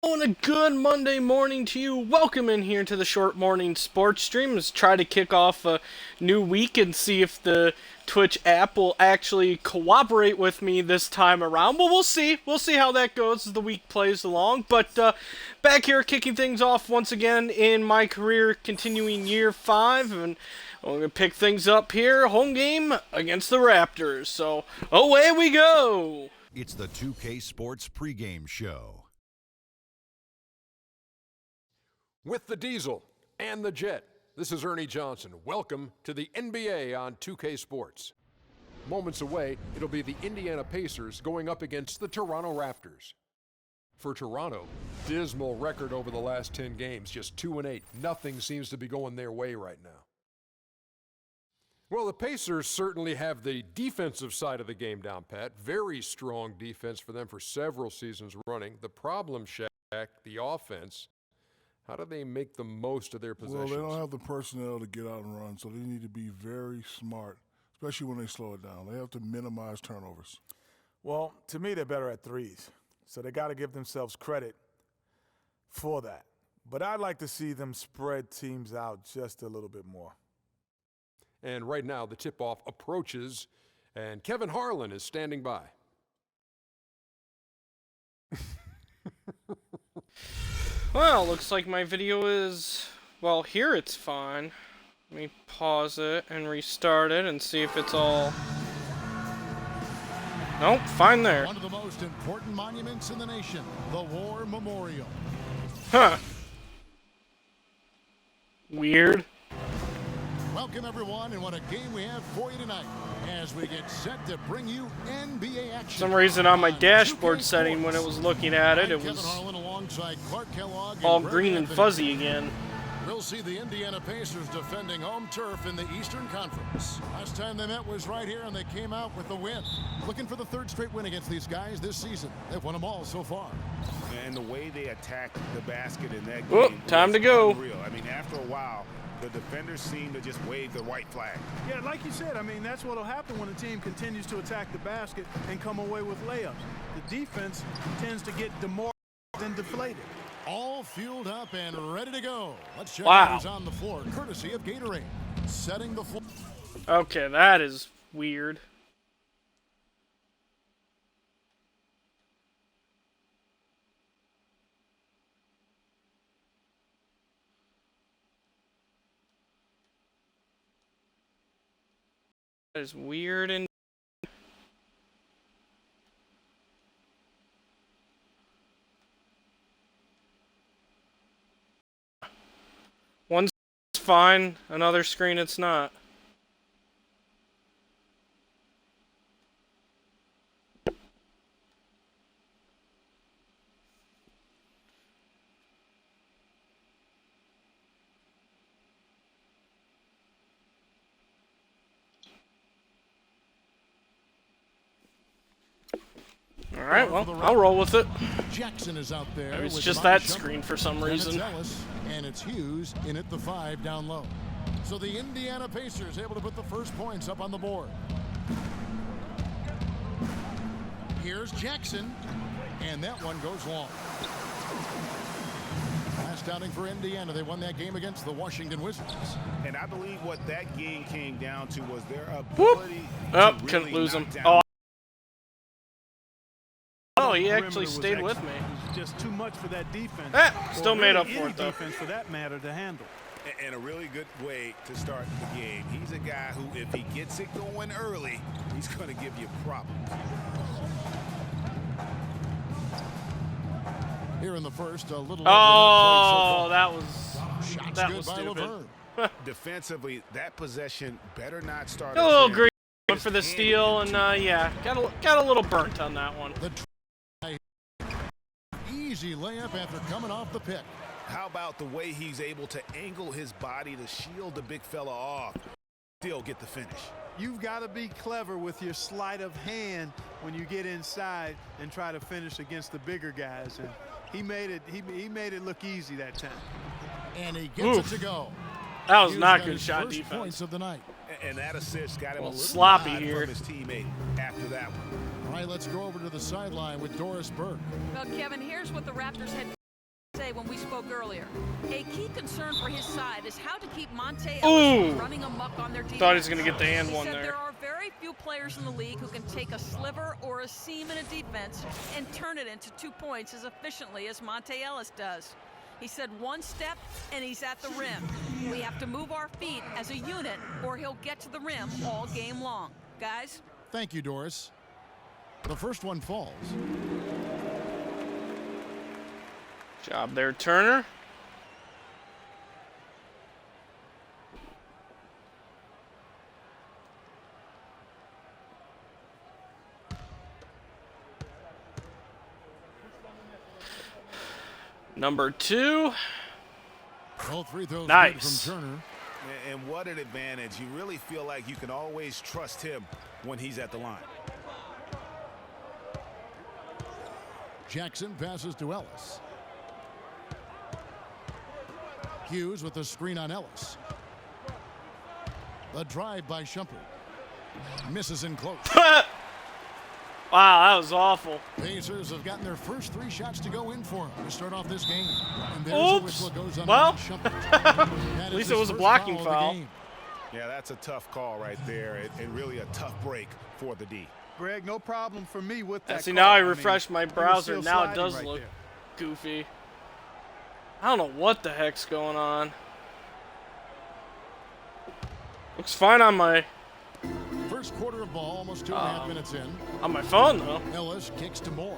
And a good Monday morning to you. Welcome in here to the short morning sports stream. Let's try to kick off a new week and see if the Twitch app will actually cooperate with me this time around. But we'll see. We'll see how that goes as the week plays along. But back here kicking things off once again in my career, continuing year 5. And we're going to pick things up here. Home game against the Raptors. So away we go. It's the 2K Sports pregame show. With the Diesel and the Jet, this is Ernie Johnson. Welcome to the NBA on 2K Sports. Moments away, it'll be the Indiana Pacers going up against the Toronto Raptors. For Toronto, dismal record over the last 10 games, just 2-8. Nothing seems to be going their way right now. Well, the Pacers certainly have the defensive side of the game down pat. Very strong defense for them for several seasons running. The problem, Shaq, the offense. How do they make the most of their possessions? Well, they don't have the personnel to get out and run, so they need to be very smart, especially when they slow it down. They have to minimize turnovers. Well, to me, they're better at threes, so they got to give themselves credit for that. But I'd like to see them spread teams out just a little bit more. And right now, the tip-off approaches, and Kevin Harlan is standing by. Well, looks like my video is, well, here it's fine. Let me pause it and restart it and see if it's all... Nope, fine there. One of the most important monuments in the nation, the War Memorial. Huh. Weird. Welcome, everyone, and what a game we have for you tonight as we get set to bring you NBA action. For some reason on my dashboard setting when it was looking at it, it was all green and fuzzy again. We'll see the Indiana Pacers defending home turf in the Eastern Conference. Last time they met was right here, and they came out with a win. Looking for the third straight win against these guys this season. They've won them all so far. And the way they attacked the basket in that Oh, game time to go. unreal. I mean, after a while, the defenders seem to just wave the white flag. Yeah, like you said, I mean, that's what will happen when a team continues to attack the basket and come away with layups. The defense tends to get demoralized and deflated. All fueled up and ready to go. Let's check Wow. out who's on the floor, courtesy of Gatorade. Setting the floor. Okay, that is weird. That is weird and one's fine, another screen it's not. All right, well, I'll roll with it. Jackson is out there. It's with just Amari that Shumpert. screen for some And reason. it's Ellis, and it's Hughes in at the 5 down low. So the Indiana Pacers able to put the first points up on the board. Here's Jackson, and that one goes long. Last outing for Indiana. They won that game against the Washington Wizards. And I believe what that game came down to was their Whoop. ability Oh, to really couldn't lose him. knock down Oh, he Perimeter actually was stayed with me. It was just too much for that defense. Still Or made really up for any it, though. defense, for that matter, to handle. and a really good way to start the game. He's a guy who, if he gets it going early, he's going to give you problems. Here in the first, a little. Oh, that was Shots that good was by stupid. Laverne. Defensively, that possession better not start. A little trend. green went for the steal, and yeah, got a little burnt on that one. The easy layup after coming off the pick. How about the way he's able to angle his body to shield the big fella off? Still get the finish. You've got to be clever with your sleight of hand when you get inside and try to finish against the bigger guys. And he made it. He made it look easy that time. And he gets it to go. That was Hughes not got good his shot first defense. points of the night. And that assist got him a little sloppy nod here. from his teammate after that one. All right, let's go over to the sideline with Doris Burke. Well, Kevin, here's what the Raptors had say when we spoke earlier. A key concern for his side is how to keep Monte Ooh. Ellis from running amok on their defense. Thought he was going to get the and He one said there. there are very few players in the league who can take a sliver or a seam in a defense and turn it into 2 points as efficiently as Monte Ellis does. He said one step and he's at the rim. We have to move our feet as a unit or he'll get to the rim all game long. Guys? Thank you, Doris. The first one falls. Job there, Turner. Number 2. All three throws Nice. from Turner. And what an advantage. You really feel like you can always trust him when he's at the line. Jackson passes to Ellis. Hughes with the screen on Ellis. The drive by Shumpert. Misses in close. Wow, that was awful. Pacers have gotten their first 3 shots to go in for him to start off this game. And there's Oops. a whistle goes on Well, Shumpert. at least it was a blocking foul. Yeah, that's a tough call right there, and really a tough break for the D. Greg, no problem for me with that. See, call. now I mean, refreshed my he was browser. still Now it sliding does right look there. goofy. I don't know what the heck's going on. Looks fine on my First quarter of ball, almost 2.5 minutes in. on my phone though. Ellis kicks to Moore.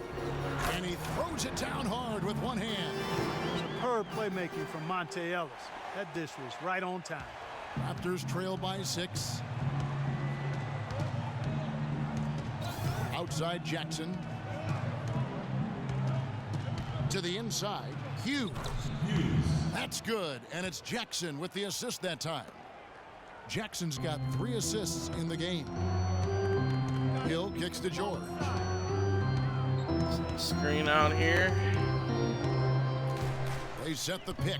And he throws it down hard with one hand. Superb playmaking from Monte Ellis. That dish was right on time. Raptors trail by 6. Outside Jackson. To the inside. Hughes. That's good. And it's Jackson with the assist that time. Jackson's got 3 assists in the game. Hill kicks to George. Screen out here. They set the pick.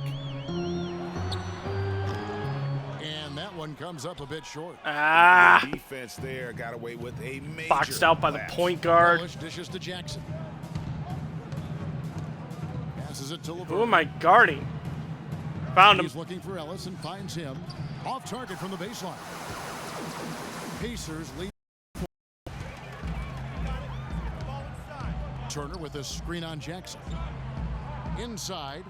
And that one comes up a bit short. Ah, Defense there got away with a major boxed out by the lapse. point guard. Ellis dishes to Jackson. Passes it to LeBron. Who am I guarding? Found him. He's looking for Ellis and finds him. Off target from the baseline. Pacers lead. Turner with a screen on Jackson. Inside.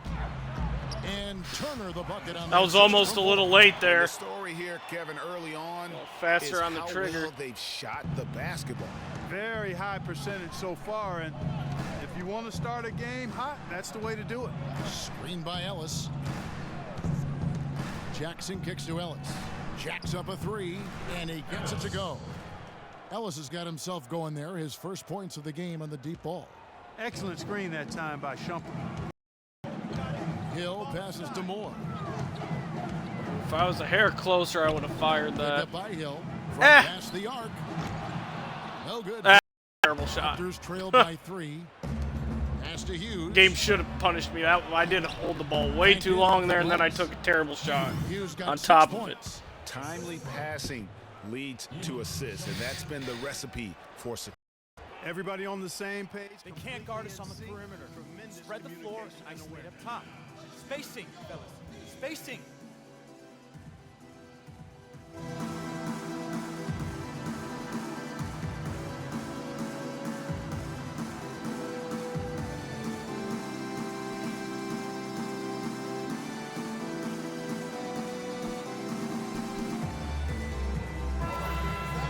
And Turner the bucket on That was almost a little late The there. story here, Kevin, early on, faster is on the how trigger. well they've shot the basketball. Very high percentage so far, and if you want to start a game hot, that's the way to do it. Screen by Ellis. Jackson kicks to Ellis. Jacks up a 3, and he gets it to go. Ellis has got himself going there. His first points of the game on the deep ball. Excellent screen that time by Shumpert. Hill passes to Moore. If I was a hair closer, I would have fired Picked that. up by Hill. From Eh. past the arc. No good. Terrible shot. Raptors trail by 3. Pass to Hughes. Game should have punished me. I did hold the ball way too long there, and then I took a terrible shot Hughes got on 6 top of it. points. Timely passing leads to assists, and that's been the recipe for success. Everybody on the same page. They can't guard us on the perimeter. Spread the floor and straight up top. Spacing, fellas. Spacing.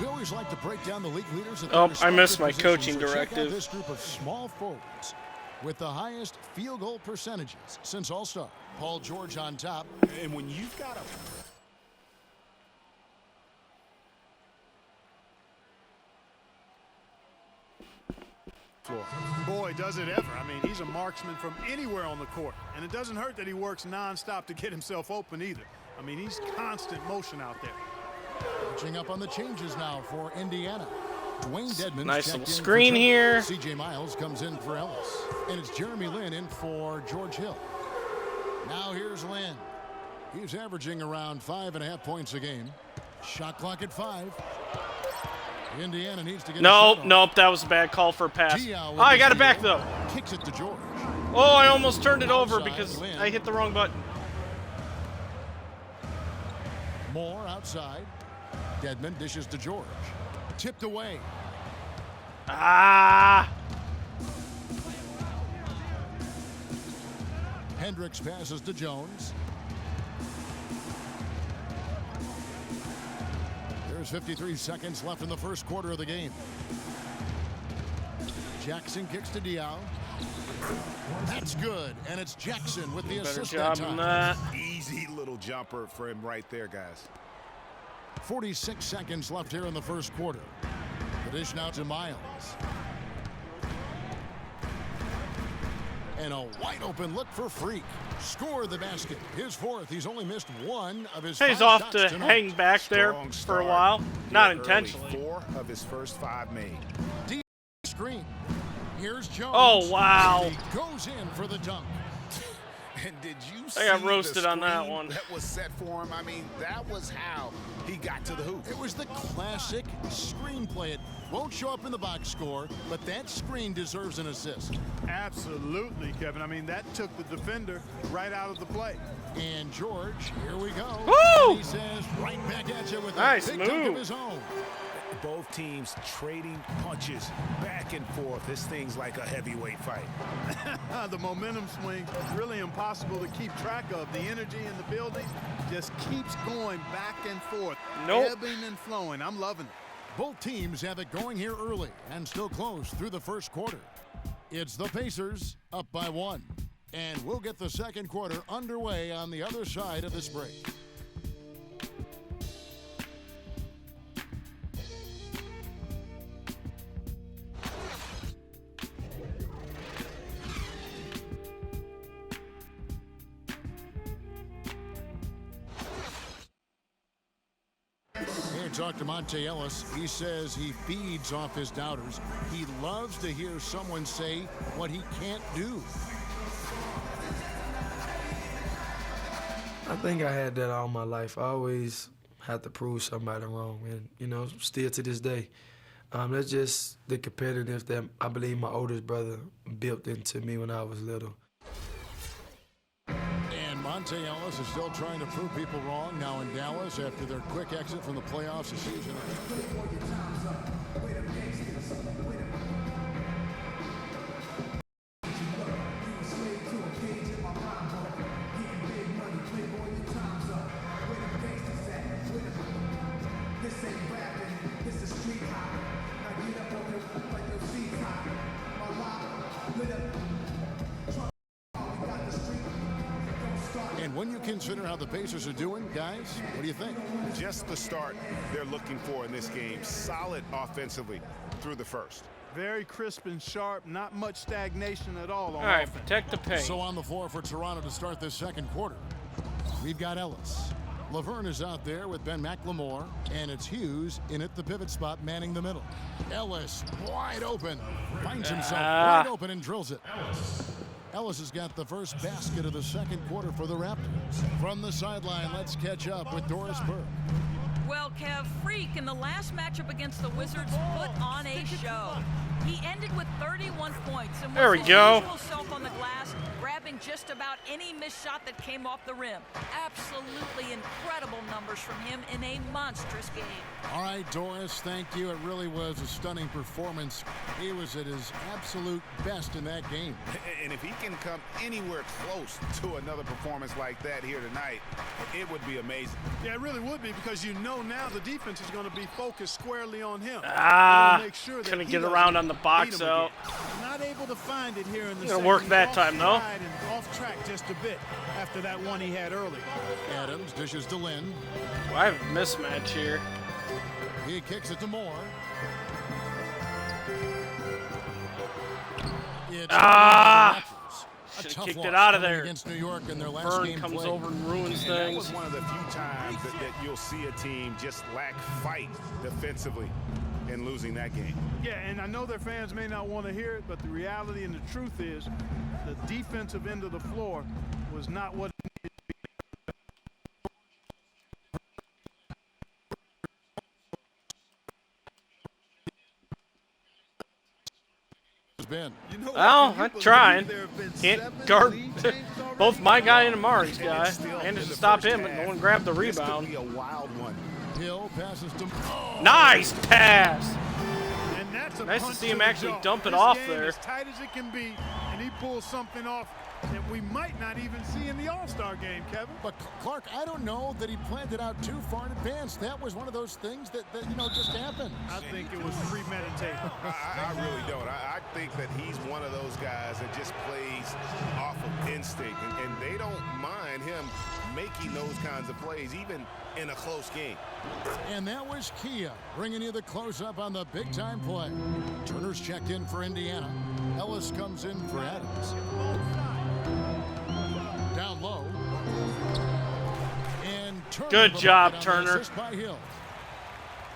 We always like to break down the league leaders. At Oh, their I missed my respective coaching positions. So check out directive. this group of small forwards with the highest field goal percentages since All-Star. Paul George on top. And when you've got a Floor. Boy, does it ever. I mean, he's a marksman from anywhere on the court. And it doesn't hurt that he works nonstop to get himself open either. I mean, he's constant motion out there. Catching up on the changes now for Indiana. Dwayne Dedman. Nice little screen here. CJ Miles comes in for Ellis. And it's Jeremy Lin in for George Hill. Now here's Lin. He's averaging around 5.5 points a game. Shot clock at 5. Indiana needs to get a shot off. Nope, that was a bad call for a pass. Diaw Oh, with I the got it back steal. though. kicks it to George. Oh, I almost turned it over because I hit the wrong button. Moore outside. Dedman dishes to George. Tipped away. Ah! Hendricks passes to Jones. There's 53 seconds left in the first quarter of the game. Jackson kicks to Diao. That's good, and it's Jackson with the assist that time. Easy little jumper for him right there, guys. 46 seconds left here in the first quarter. The dish now to Miles. And a wide open look for Freak. Scored the basket. His fourth. He's only missed one of his He's 5 off shots to tonight. hang back there for a while. Not intentionally. 4 of his first 5 made. Deep screen. Here's Jones. Oh, wow. He goes in for the dunk. And did you see I got roasted the on that screen one. that was set for him? I mean, that was how he got to the hoop. It was the classic screenplay. It won't show up in the box score, but that screen deserves an assist. Absolutely, Kevin. I mean, that took the defender right out of the play. And George, here we go. Woo! And he says right back at you with Nice a big dunk of move. his own. Both teams trading punches back and forth. This thing's like a heavyweight fight. The momentum swing, really impossible to keep track of. The energy in the building just keeps going back and forth, ebbing and flowing. I'm loving it. Both teams have it going here early and still close through the first quarter. It's the Pacers up by 1. And we'll get the second quarter underway on the other side of this break. Talk to Monte Ellis. He says he feeds off his doubters. He loves to hear someone say what he can't do. I think I had that all my life. I always had to prove somebody wrong, and still to this day. That's just the competitiveness that I believe my oldest brother built into me when I was little. Monte Ellis is still trying to prove people wrong now in Dallas after their quick exit from the playoffs this season. When you consider how the Pacers are doing, guys, what do you think? Just the start they're looking for in this game. Solid offensively through the first. Very crisp and sharp, not much stagnation at all. All right, protect the paint. So on the floor for Toronto to start this second quarter, we've got Ellis. Laverne is out there with Ben McLemore, and it's Hughes in at the pivot spot manning the middle. Ellis wide open, finds himself wide open and drills it. Ellis has got the first basket of the second quarter for the Raptors. From the sideline, let's catch up with Doris Burke. Well, Kev, Freak in the last matchup against the Wizards put on a show. He ended with 31 points and was his usual self on the glass, grabbing just about any missed shot that came off the rim. Absolutely incredible numbers from him in a monstrous game. All right, Doris, thank you. It really was a stunning performance. He was at his absolute best in that game. And if he can come anywhere close to another performance like that here tonight, it would be amazing. Yeah, it really would be, because now the defense is going to be focused squarely on him. Make sure that couldn't get around on the box out. Not able to find it here in the second. Work that time, though. And off track just a bit after that one he had early. Adams dishes to Lynn. Well, I have a mismatch here. He kicks it to Moore. Should have kicked it out of there. Against New York in their last Vern game comes played. over and ruins And that things. was one of the few times that you'll see a team just lack fight defensively in losing that game. Yeah, and I know their fans may not want to hear it, but the reality and the truth is the defensive end of the floor was not what it needed to be. Ben. You know Well, I'm trying. Can't guard both my guy and Amari's guy. Managed to stop him, but no one grabbed the rebound. This could be a wild one. Hill passes to... Nice pass! And that's a Nice to punch see him the actually jaw. dump it This off game there. As tight as it can be, and he pulls something off that we might not even see in the All-Star game, Kevin. But Clark, I don't know that he planned it out too far in advance. That was one of those things that you know, just happened. I think it was premeditated. I really don't. I think that he's one of those guys that just plays off of instinct, and they don't mind him making those kinds of plays, even in a close game. And that was Kia bringing you the close-up on the big-time play. Turner's checked in for Indiana. Ellis comes in for Adams. Down low. And Turner. Good job, Turner. Assist by Hill.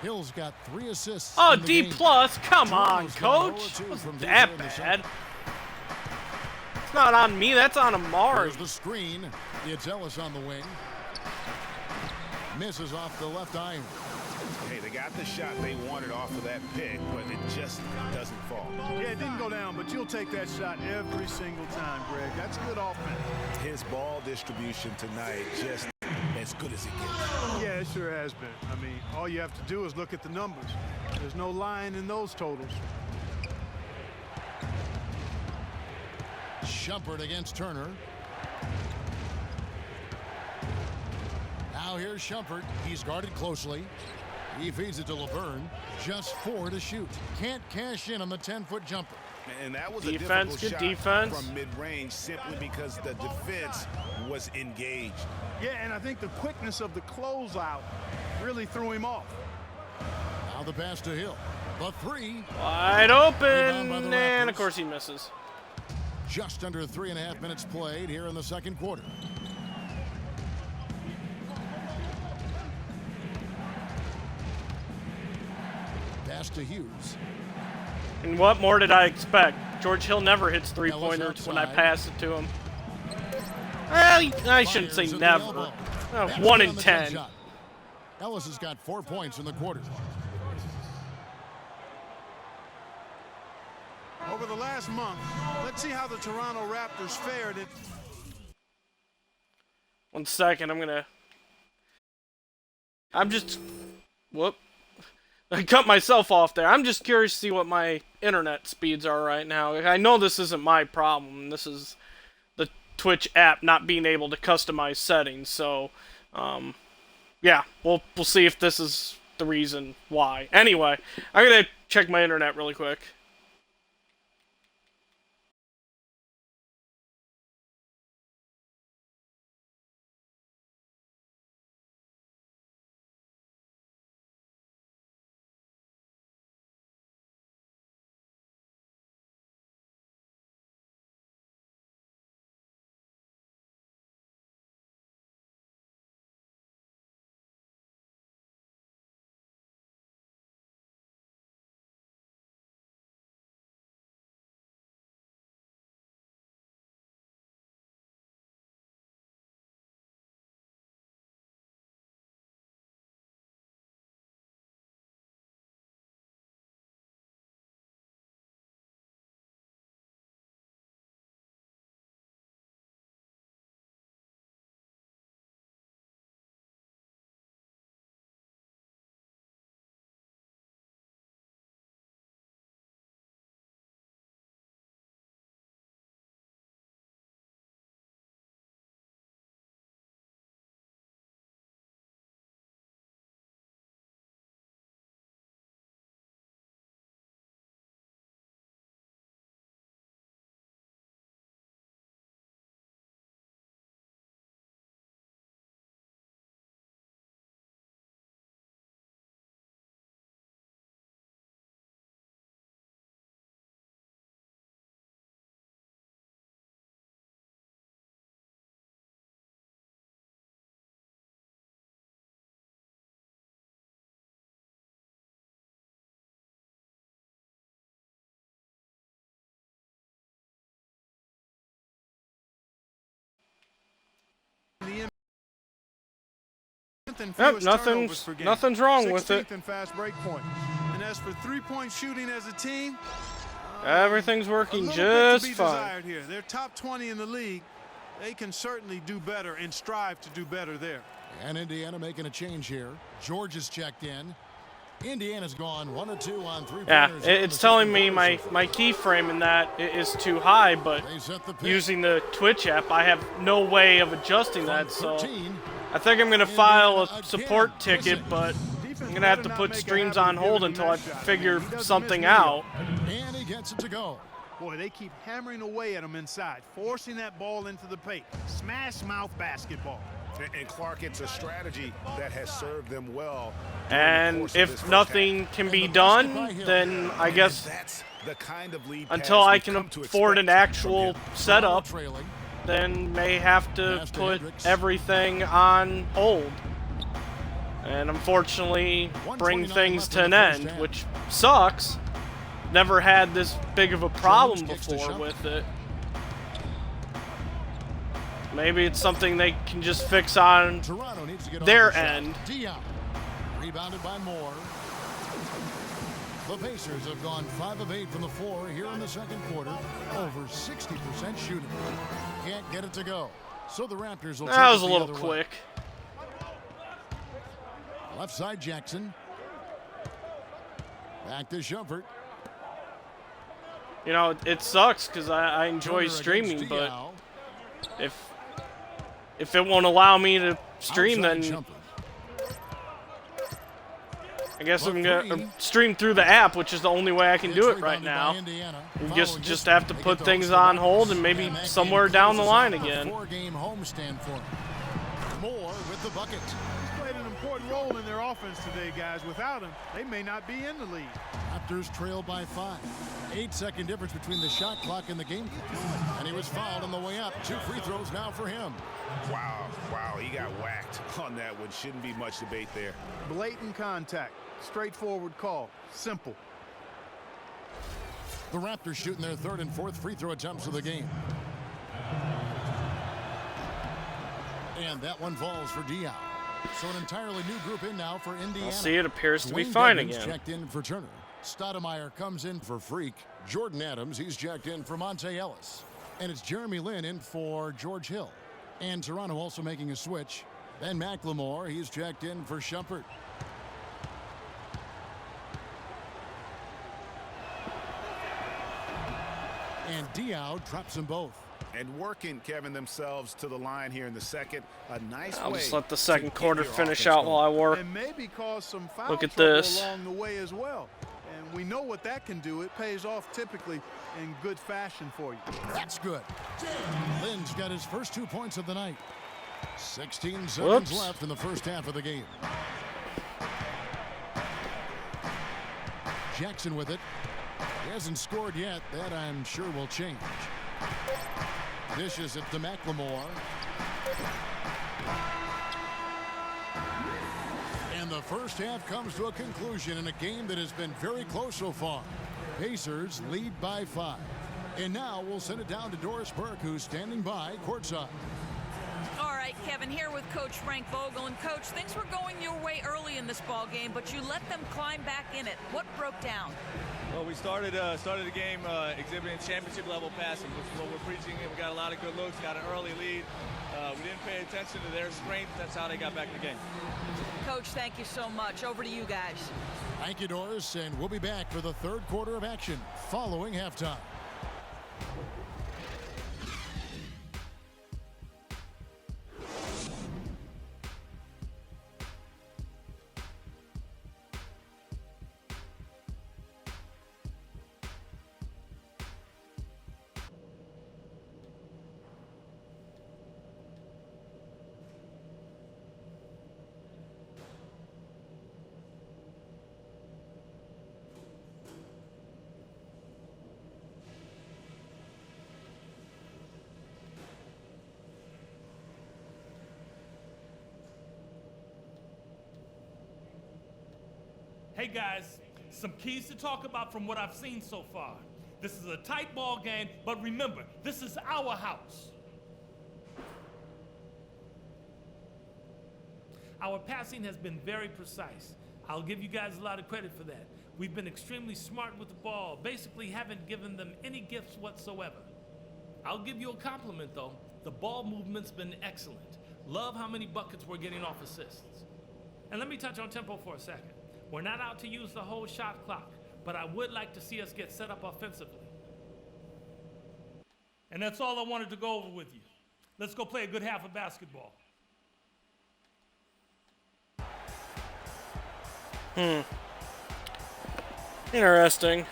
Hill's got 3 assists. Oh, in the D+. game. Come on, coach. It wasn't that bad. It's not on me. That's on Amari. There's the screen. It's Ellis on the wing. Misses off the left iron. Hey, they got the shot they wanted off of that pick, but it just doesn't fall. Yeah, it didn't go down, but you'll take that shot every single time, Greg. That's good offense. His ball distribution tonight just as good as it gets. Yeah, it sure has been. I mean, all you have to do is look at the numbers. There's no lying in those totals. Shumpert against Turner. Now here's Shumpert. He's guarded closely. He feeds it to Laverne. Just 4 to shoot. Can't cash in on the 10-foot jumper. And that was Defense, a good difficult defense. shot from mid-range simply because the defense was engaged. Yeah, and I think the quickness of the closeout really threw him off. Now the pass to Hill. The 3. Wide Rebound by open, the and Raptors. of course he misses. Just under 3.5 minutes played here in the second quarter. Pass to Hughes. And what more did I expect? George Hill never hits Ellis three-pointers when I outside. pass it to him. Well, I shouldn't say Fires at the never. elbow. Oh, That's 1 it in on the jump 10. shot. Ellis has got 4 points in the quarter. Over the last month, let's see how the Toronto Raptors fared. 1 second, I'm just... Whoop. I cut myself off there. I'm just curious to see what my internet speeds are right now. I know this isn't my problem. This is the Twitch app not being able to customize settings. So, yeah, we'll see if this is the reason why. Anyway, I'm going to check my internet really quick. Yep, nothing's wrong with it. In fast break point. And as for three-point shooting as a team, Everything's working a little just bit to be fine. desired here. They're top 20 in the league. They can certainly do better and strive to do better there. And Indiana making a change here. George is checked in. Indiana's gone 1 of 2 on 3 Yeah, pointers. it's telling me my keyframe in that is too high, but using the Twitch app, I have no way of adjusting that, so I think I'm going to file a support ticket, but I'm going to have to put streams on hold until I figure something out. And he gets it to go. Boy, they keep hammering away at him inside, forcing that ball into the paint. Smash mouth basketball. And Clark, it's a strategy that has served them well. And if nothing can be done, then I guess that's the kind of lead until I can afford an actual setup, then may have to put everything on hold. And unfortunately bring things to an end, which sucks. Never had this big of a problem before with it. Maybe it's something they can just fix on their end. Rebounded by Moore. The Pacers have gone 5 of 8 from the floor here in the second quarter. Over 60% shooting. Can't get it to go. So the Raptors will That was a little quick. Left side Jackson. Back to Shumpert. You know, it sucks because I enjoy streaming, but if it won't allow me to stream, then I guess I'm gonna stream through the app, which is the only way I can do it right now. And just have to put things on hold and maybe somewhere down the line again. 4-game homestand for him. Moore with the bucket. He's played an important role in their offense today, guys. Without him, they may not be in the lead. Raptors trail by 5. 8-second difference between the shot clock and the game clock. And he was fouled on the way up. 2 free throws now for him. Wow, he got whacked on that one. Shouldn't be much debate there. Blatant contact. Straightforward call. Simple. The Raptors shooting their 3rd and 4th free throw attempts of the game. And that one falls for Diaw. So an entirely new group in now for Indiana. See, it appears to be Dwayne fine Dedmon's again. Checked in for Turner. Stoudemire comes in for Freak. Jordan Adams, he's checked in for Monte Ellis. And it's Jeremy Lin in for George Hill. And Toronto also making a switch. Ben McLemore, he's checked in for Shumpert. And Diaw drops them both. And working, Kevin, themselves to the line here in the second. A nice I'll way just let the second to quarter get your finish offense out while I work. And maybe cause some foul Look at trouble this. along the way as well. And we know what that can do. It pays off typically in good fashion for you. That's good. Lynn's got his first 2 points of the night. 16 seconds left in the first half of the game. Jackson with it. He hasn't scored yet. That I'm sure will change. Dishes it to McLemore. And the first half comes to a conclusion in a game that has been very close so far. Pacers lead by 5. And now we'll send it down to Doris Burke, who's standing by courtside. All right, Kevin, here with Coach Frank Vogel. And, Coach, things were going your way early in this ball game, but you let them climb back in it. What broke down? Well, we started the game exhibiting championship-level passing, which is what we're preaching. We got a lot of good looks, got an early lead. We didn't pay attention to their strength. That's how they got back in the game. Coach, thank you so much. Over to you guys. Thank you, Doris, and we'll be back for the 3rd quarter of action following halftime. Hey guys, some keys to talk about from what I've seen so far. This is a tight ball game, but remember, this is our house. Our passing has been very precise. I'll give you guys a lot of credit for that. We've been extremely smart with the ball, basically haven't given them any gifts whatsoever. I'll give you a compliment though. The ball movement's been excellent. Love how many buckets we're getting off assists. And let me touch on tempo for a second. We're not out to use the whole shot clock, but I would like to see us get set up offensively. And that's all I wanted to go over with you. Let's go play a good half of basketball. Interesting.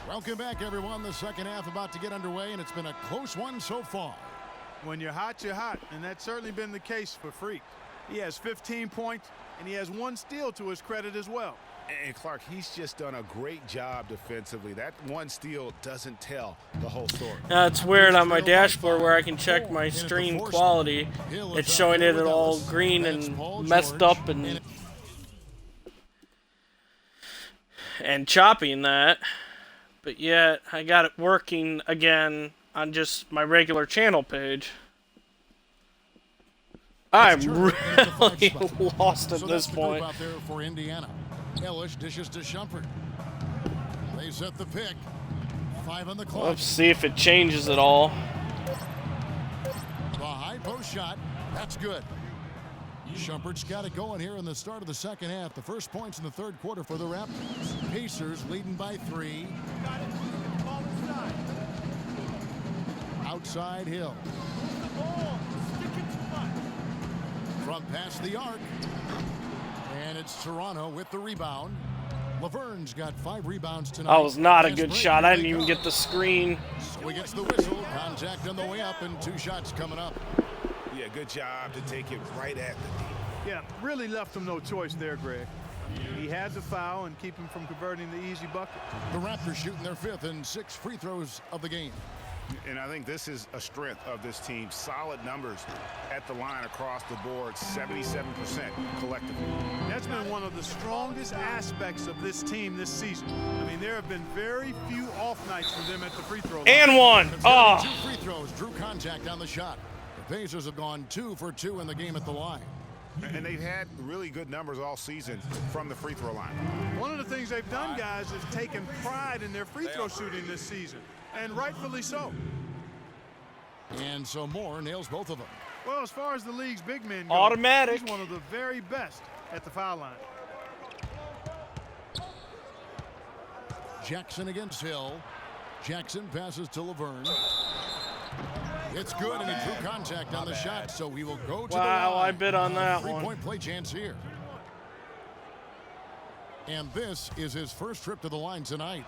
Welcome back, everyone. The second half about to get underway, and it's been a close one so far. When you're hot, and that's certainly been the case for Freak. He has 15 points, and he has 1 steal to his credit as well. And Clark, he's just done a great job defensively. That 1 steal doesn't tell the whole story. It's weird on my dashboard where I can check my stream quality. It's showing it all green and messed up and chopping that. But yet, I got it working again on just my regular channel page. I'm really lost at this point. Out there for Indiana. Ellis dishes to Shumpert. They set the pick. 5 on the clock. Let's see if it changes at all. The high post shot. That's good. Shumpert's got it going here in the start of the second half. The first points in the third quarter for the Raptors. Pacers leading by 3. Outside Hill. From past the arc. And it's Toronto with the rebound. Laverne's got 5 rebounds tonight. That was not a good shot. I didn't even get the screen. So he gets the whistle. Contact on the way up and 2 shots coming up. Yeah, good job to take it right at the knee. Yeah, really left him no choice there, Greg. He had to foul and keep him from converting the easy bucket. The Raptors shooting their 5th and 6th free throws of the game. And I think this is a strength of this team. Solid numbers at the line across the board, 77% collectively. That's been one of the strongest aspects of this team this season. I mean, there have been very few off nights for them at the free throw line. And 1. Oh. 2 free throws, drew contact on the shot. The Pacers have gone 2 for 2 in the game at the line. And they've had really good numbers all season from the free throw line. One of the things they've done, guys, is taken pride in their free throw shooting this season, and rightfully so. And so Moore nails both of them. Well, as far as the league's big men go, automatic. He's one of the very best at the foul line. Jackson against Hill. Jackson passes to Laverne. It's good, and he drew contact on the shot, so we will go to the line. Wow, I bid on that one. 3-point play chance here. And this is his first trip to the line tonight.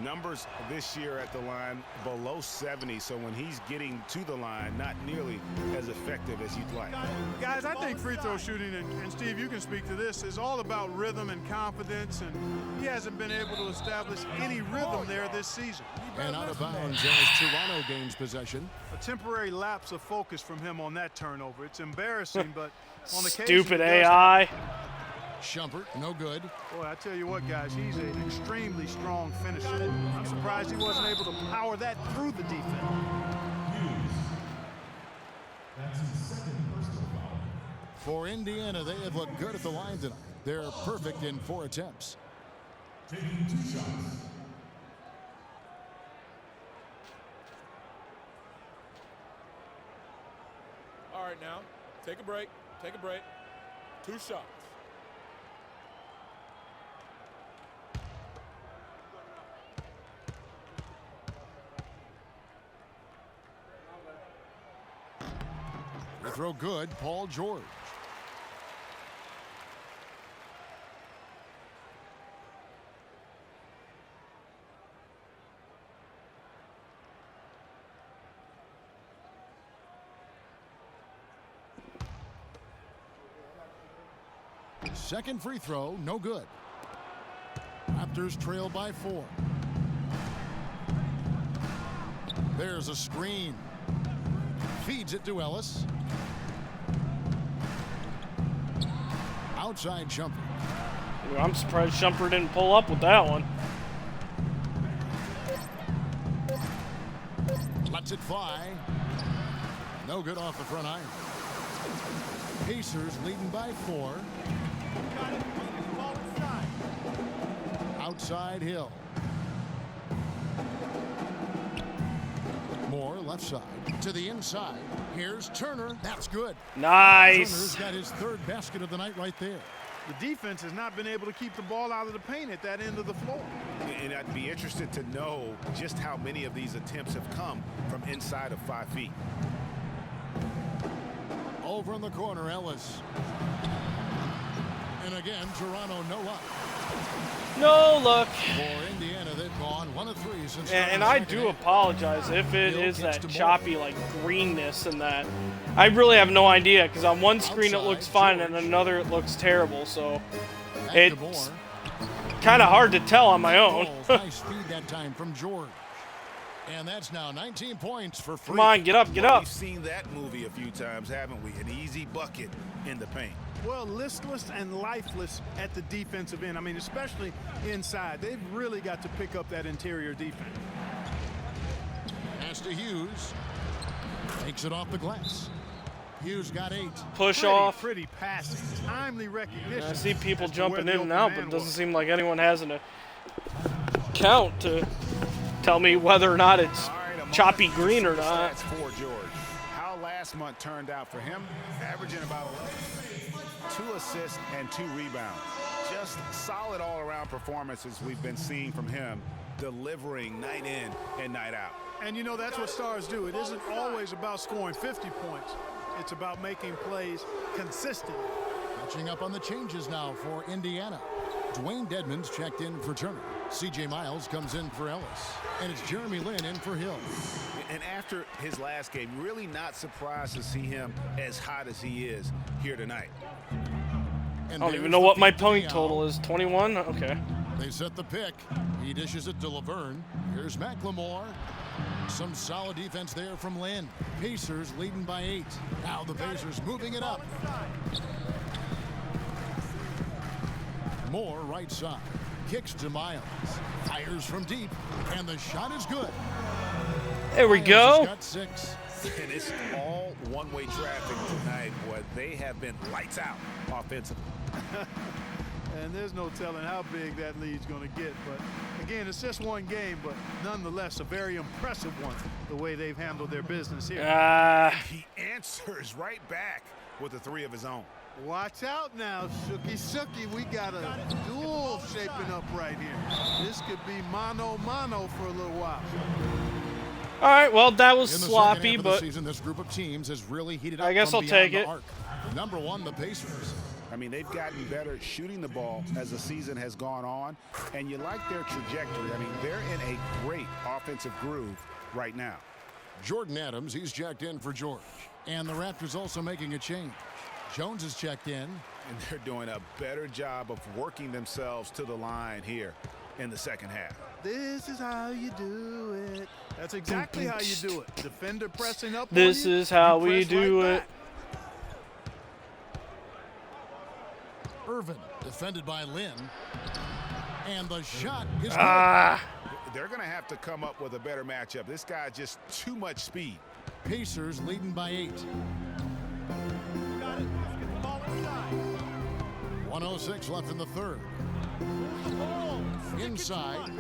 Numbers this year at the line below 70, so when he's getting to the line, not nearly as effective as you'd like. Guys, I think free throw shooting, and Steve, you can speak to this, is all about rhythm and confidence, and he hasn't been able to establish any rhythm there this season. And out of bounds as Toronto gains possession. A temporary lapse of focus from him on that turnover. It's embarrassing, but on occasion, stupid AI. Shumpert, no good. Boy, I tell you what, guys, he's an extremely strong finisher. I'm surprised he wasn't able to power that through the defense. For Indiana, they have looked good at the line tonight. They're perfect in 4 attempts. Taking 2 shots. All right, now, take a break. Take a break. 2 shots. The throw good, Paul George. Second free throw, no good. Raptors trail by 4. There's a screen. Feeds it to Ellis. Outside Shumpert. I'm surprised Shumpert didn't pull up with that one. Lets it fly. No good off the front iron. Pacers leading by 4. outside Hill. Moore left side to the inside. Here's Turner. That's good. Nice. Turner's got his third basket of the night right there. The defense has not been able to keep the ball out of the paint at that end of the floor. And I'd be interested to know just how many of these attempts have come from inside of 5 feet. Over in the corner, Ellis. And again, Toronto no luck. No luck. For Indiana, they've gone 1 of 3 since. And I do apologize if it is that choppy, like, greenness and that. I really have no idea, because on one screen it looks fine and another it looks terrible, so it's kind of hard to tell on my own. Nice feed that time from George. And that's now 19 points for free. Come on, get up, get up. We've seen that movie a few times, haven't we? An easy bucket in the paint. Well, listless and lifeless at the defensive end. I mean, especially inside. They've really got to pick up that interior defense. Pass to Hughes. Takes it off the glass. Hughes got 8. Push off. Pretty passing. Timely recognition. I see people jumping in and out, but it doesn't seem like anyone has an account to tell me whether or not it's choppy green or not. That's for George. How last month turned out for him, averaging about 2 assists and 2 rebounds. Just solid all-around performances we've been seeing from him, delivering night in and night out. And you know, that's what stars do. It isn't always about scoring 50 points. It's about making plays consistent. Catching up on the changes now for Indiana. Dwayne Dedmon's checked in for Turner. C.J. Miles comes in for Ellis. And it's Jeremy Lin in for Hill. And after his last game, really not surprised to see him as hot as he is here tonight. I don't even know what my point total is. 21? Okay. They set the pick. He dishes it to Laverne. Here's McLemore. Some solid defense there from Lynn. Pacers leading by 8. Now the Pacers moving it up. Moore right side. Kicks to Miles. Fires from deep. And the shot is good. There we go. Got 6. And it's all one-way traffic tonight. Boy, they have been lights out offensively. And there's no telling how big that lead's going to get. But again, it's just one game, but nonetheless a very impressive one, the way they've handled their business here. He answers right back with a 3 of his own. Watch out now, Shooky. We got a duel shaping up right here. This could be mano-mano for a little while. All right, well, that was In the sloppy, second half of but the season, this group of teams has really heated up. I guess from I'll take beyond it. the arc. Number 1, the Pacers. I mean, they've gotten better at shooting the ball as the season has gone on, and you like their trajectory. I mean, they're in a great offensive groove right now. Jordan Adams, he's checked in for George. And the Raptors also making a change. Jones is checked in. And they're doing a better job of working themselves to the line here in the second half. This is how you do it. That's exactly how you do it. Defender pressing up. This is how we do it. Irvin defended by Lynn. And the shot is good. They're going to have to come up with a better matchup. This guy just too much speed. Pacers leading by 8. 1:06 left in the third. Inside.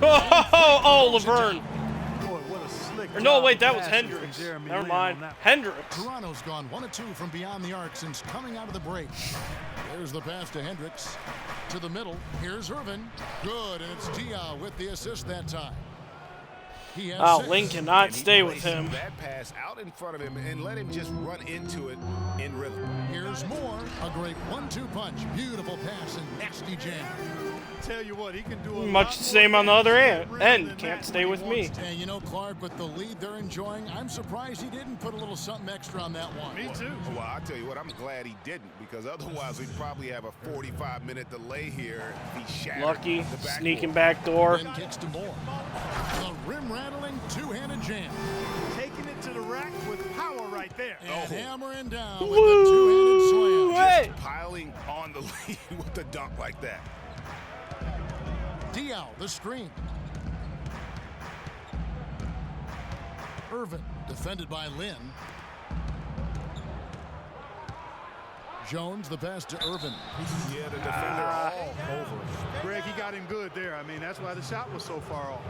Oh, Laverne. Boy, what a slick Or no, job wait, that was passing from Hendricks. Jeremy Never Lin mind. on that. Hendricks. Toronto's gone 1 of 2 from beyond the arc since coming out of the break. There's the pass to Hendricks. To the middle. Here's Irvin. Good, and it's Dia with the assist that time. He has Oh, 6. Lynn cannot And he stay with plays him. That pass out in front of him and let him just run into it in rhythm. Here's Moore. A great 1-2 punch. Beautiful pass and nasty jam. Tell you what, he can do a Much lot the same on the other end. than Can't that stay when with he me. wants to. And you know, Clark, with the lead they're enjoying, I'm surprised he didn't put a little something extra on that one. Me too. Well, I'll tell you what, I'm glad he didn't, because otherwise we'd probably have a 45-minute delay here. He shattered Lucky. the backboard. Sneaking back door. Then kicks to Moore. The rim-rattling two-handed jam. Taking it to the rack with power right there. And hammering down with the two-handed slam. Hey. Just piling on the lead with a dunk like that. Diaw, the screen. Irvin, defended by Lynn. Jones, the pass to Irvin. Yeah, the defender all over him. Greg, he got him good there. I mean, that's why the shot was so far off.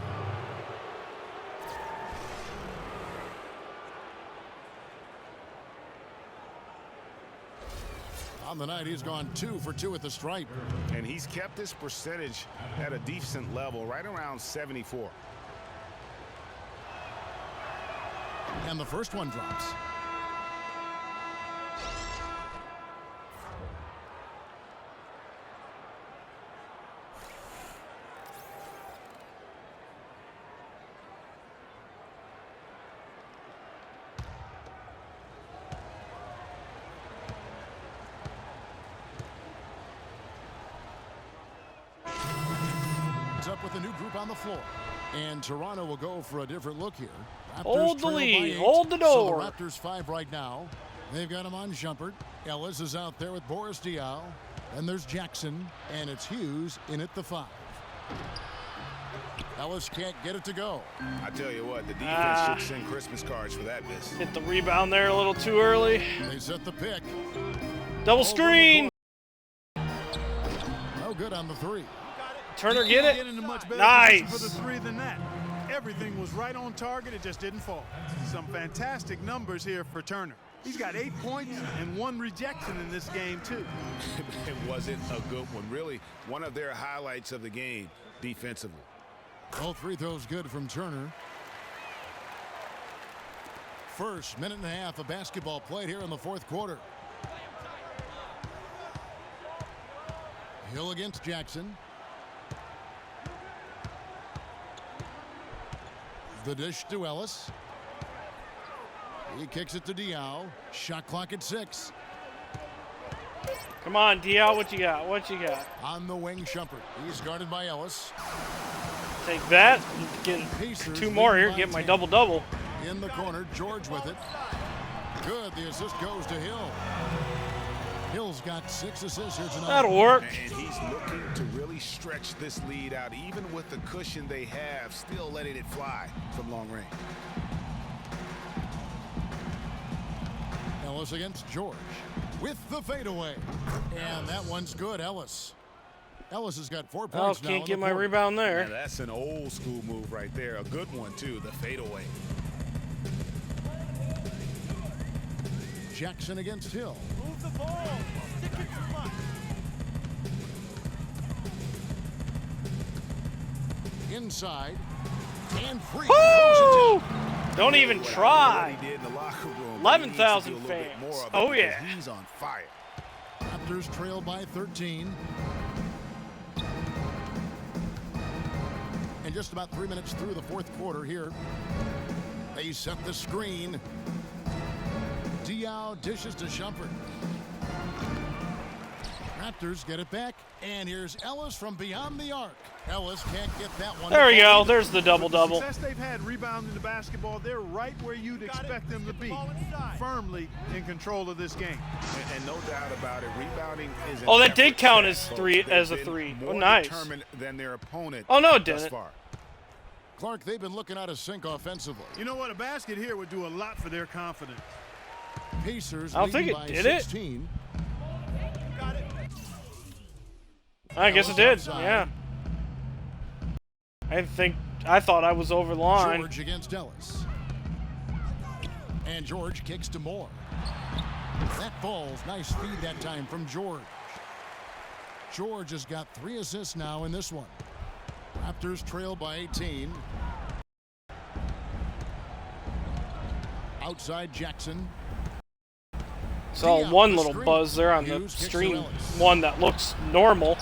On the night, he's gone 2 for 2 at the stripe. And he's kept his percentage at a decent level, right around 74. And the first one drops. Up with a new group on the floor, and Toronto will go for a different look here. Raptors Hold the trail by lead. 8, Hold the door. So the Raptors 5 right now. They've got him on Shumpert. Ellis is out there with Boris Diaw. Then there's Jackson, and it's Hughes in at the 5. Ellis can't get it to go. I tell you what, the defense should send Christmas cards for that miss. Hit the rebound there a little too early. They set the pick. Double screen. No good on the 3. Turner, get it. Get in a much better Nice. position for the 3 than that. Everything was right on target. It just didn't fall. Some fantastic numbers here for Turner. He's got 8 points and 1 rejection in this game, too. It wasn't a good one. Really, one of their highlights of the game defensively. All 3 throws good from Turner. First minute and a half of basketball played here in the 4th quarter. Hill against Jackson. The dish to Ellis. He kicks it to Diaw. Shot clock at 6. Come on, Diaw, what you got? What you got? On the wing, Shumpert. He's guarded by Ellis. Take that. Get 2 more here. Get my double-double. In the corner, George with it. Good. The assist goes to Hill. Hill's got 6 assists here tonight. That'll work. And he's looking to really stretch this lead out, even with the cushion they have, still letting it fly from long range. Ellis against George with the fadeaway. And that one's good, Ellis. Ellis has got 4 points now. Can't get my rebound there. Yeah, that's an old school move right there. A good one, too, the fadeaway. Jackson against Hill. Move the ball. Stick it too much. Inside. And free. Woo! Don't even try. He did in the locker room. 11,000 fans. Oh, yeah. He's on fire. Raptors trail by 13. And just about 3 minutes through the 4th quarter here. They set the screen. Diaw dishes to Shumpert. Raptors get it back, and here's Ellis from beyond the arc. Ellis can't get that one. There we go. There's the double-double. The success they've had rebounding the basketball, they're right where you'd expect them to be, firmly in control of this game. And no doubt about it, rebounding is an Oh, that did effort count set, as a They've been 3. Oh, more nice. determined than their opponent. Oh, no, it thus didn't. far. Clark, they've been looking out of sync offensively. You know what? A basket here would do a lot for their confidence. Pacers I don't think leading it by did 16. I guess it did. Yeah. I thought I was over the line. George against Ellis. And George kicks to Moore. That falls. Nice feed that time from George. George has got 3 assists now in this one. Raptors trail by 18. Outside Jackson. Saw one little buzz there on the stream. One that looks normal.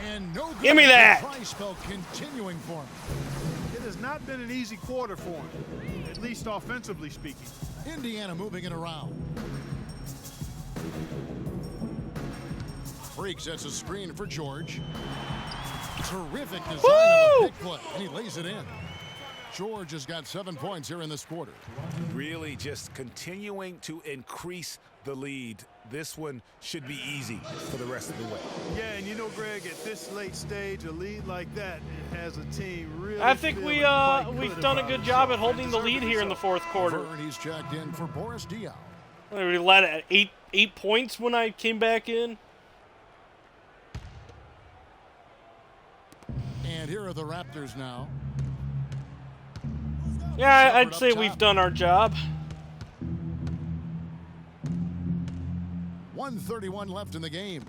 And no good. Give me that. Price spell continuing for him. It has not been an easy quarter for him, at least offensively speaking. Indiana moving it around. Freak sets a screen for George. Terrific design on the pick play, and he lays it in. George has got 7 points here in this quarter. Really just continuing to increase the lead. This one should be easy for the rest of the way. Yeah, and you know, Greg, at this late stage, a lead like that, it has a team really. I think we've done a good job at holding the lead here in the 4th quarter. He's checked in for Boris Diaw. We led at eight points when I came back in. And here are the Raptors now. Yeah, I'd say we've done our job. 1:31 left in the game.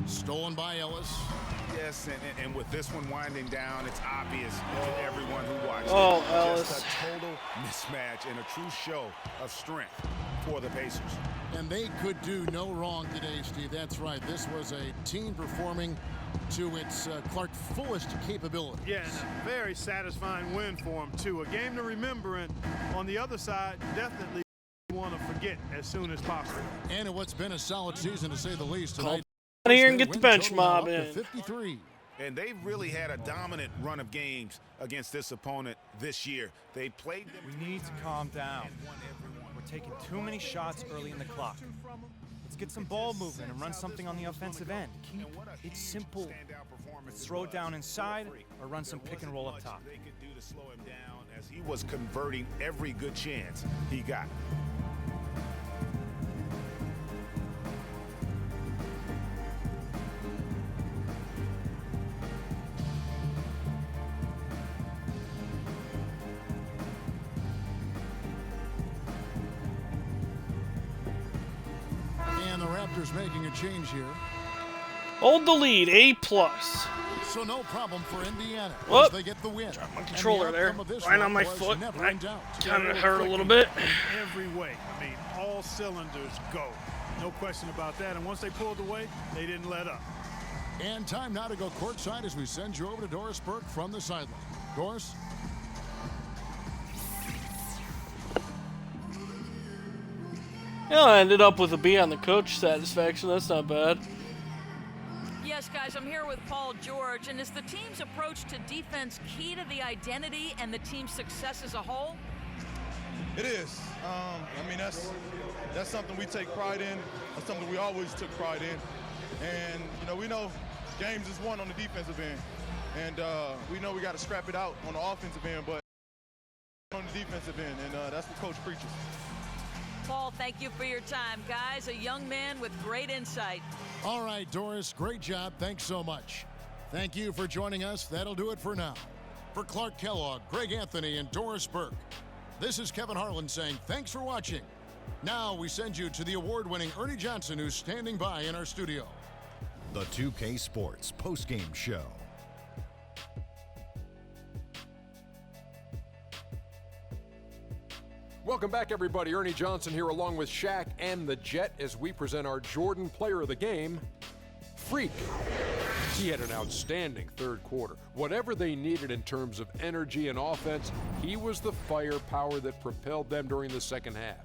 Stolen by Ellis. Yes, and with this one winding down, it's obvious to everyone who watched Oh, it. Ellis. Just a total mismatch and a true show of strength for the Pacers. And they could do no wrong today, Steve. That's right. This was a team performing to its Clark fullest capability. Yeah, and a very satisfying win for him, too. A game to remember, and on the other side, definitely want to forget as soon as possible. And in what's been a solid season, to say the least, tonight. Out of here and get the bench mob in. 53. And they've really had a dominant run of games against this opponent this year. They played them. We need to calm down. We're taking too many shots early in the clock. Let's get some ball movement and run something on the offensive end. Keep it simple. Let's throw it down inside or run some pick and roll up top. They could do to slow him down as he was converting every good chance he got. And the Raptors making a change here. Hold the lead, A+. So no problem for Indiana Whoop. as they get the win. My controller there, right right on my foot. That kind of hurt a little bit. Every way. I mean, all cylinders go. No question about that. And once they pulled away, they didn't let up. And time now to go courtside as we send you over to Doris Burke from the sideline. Doris? Yeah, I ended up with a B on the coach satisfaction. That's not bad. Yes, guys, I'm here with Paul George, and is the team's approach to defense key to the identity and the team's success as a whole? It is. I mean, that's something we take pride in. That's something we always took pride in. And, you know, we know games is won on the defensive end. And we know we got to scrap it out on the offensive end, but on the defensive end, and that's what Coach preaches. Paul, thank you for your time, guys. A young man with great insight. All right, Doris, great job. Thanks so much. Thank you for joining us. That'll do it for now. For Clark Kellogg, Greg Anthony, and Doris Burke, this is Kevin Harlan saying thanks for watching. Now we send you to the award-winning Ernie Johnson, who's standing by in our studio. The 2K Sports postgame show. Welcome back, everybody. Ernie Johnson here along with Shaq and the Jet as we present our Jordan Player of the Game, Freak. He had an outstanding third quarter. Whatever they needed in terms of energy and offense, he was the firepower that propelled them during the second half.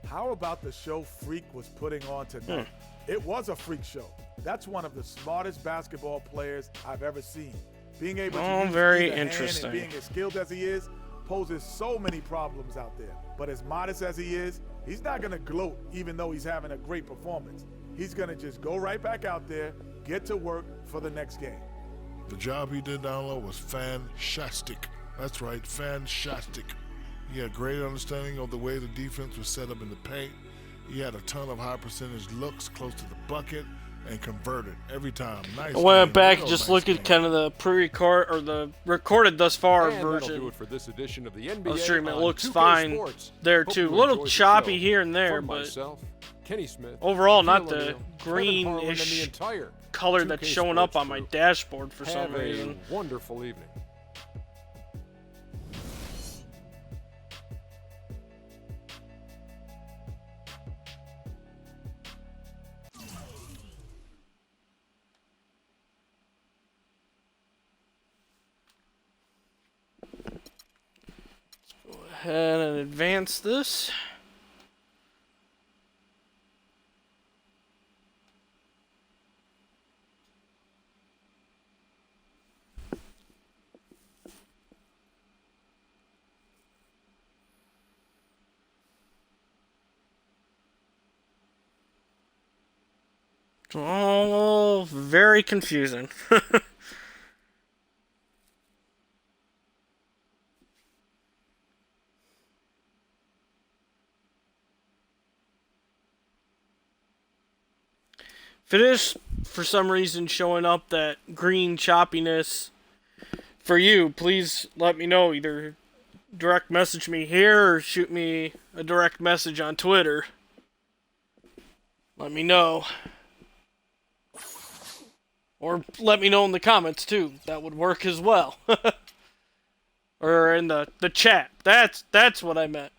How about the show Freak was putting on tonight? It was a freak show. That's one of the smartest basketball players I've ever seen. Being able to use very either hand interesting. and being as skilled as he is poses so many problems out there. But as modest as he is, he's not going to gloat even though he's having a great performance. He's going to just go right back out there, get to work for the next game. The job he did down low was fantastic. That's right, fantastic. He had great understanding of the way the defense was set up in the paint. He had a ton of high percentage looks close to the bucket and converted every time. Nice. I went game, back real and just nice look game. at kind of the pre-record or the recorded thus far And that'll version do it for this edition of the of NBA the stream. It on looks 2K fine Sports. there Hope too. you A little enjoyed the choppy show. here and there, From but myself, Kenny Smith, overall Keith not the O'Neal, Kevin Harlan, and the greenish entire color 2K that's showing up Sports on my crew. dashboard for some Have a reason. wonderful evening. Go ahead and advance this. Oh, very confusing. If it is for some reason showing up that green choppiness for you, please let me know. Either direct message me here or shoot me a direct message on Twitter. Let me know. Or let me know in the comments too. That would work as well. Or in the chat. That's what I meant.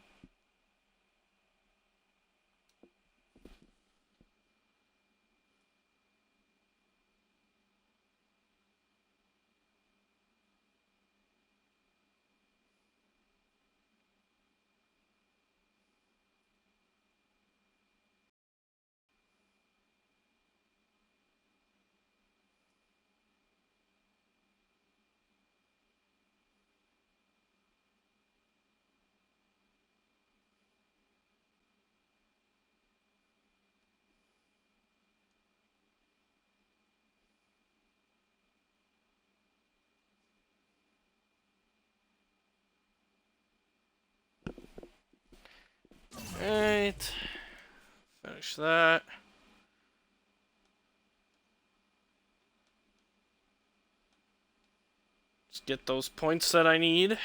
Alright. Finish that. Let's get those points that I need.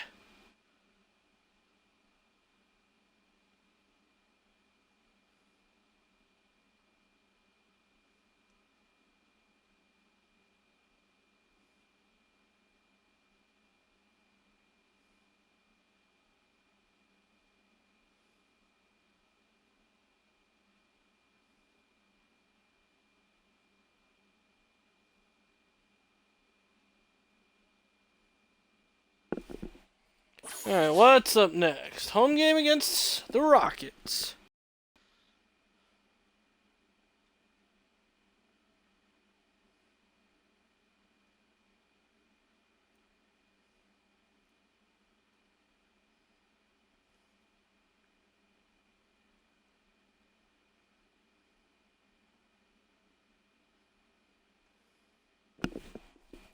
Alright, what's up next? Home game against the Rockets.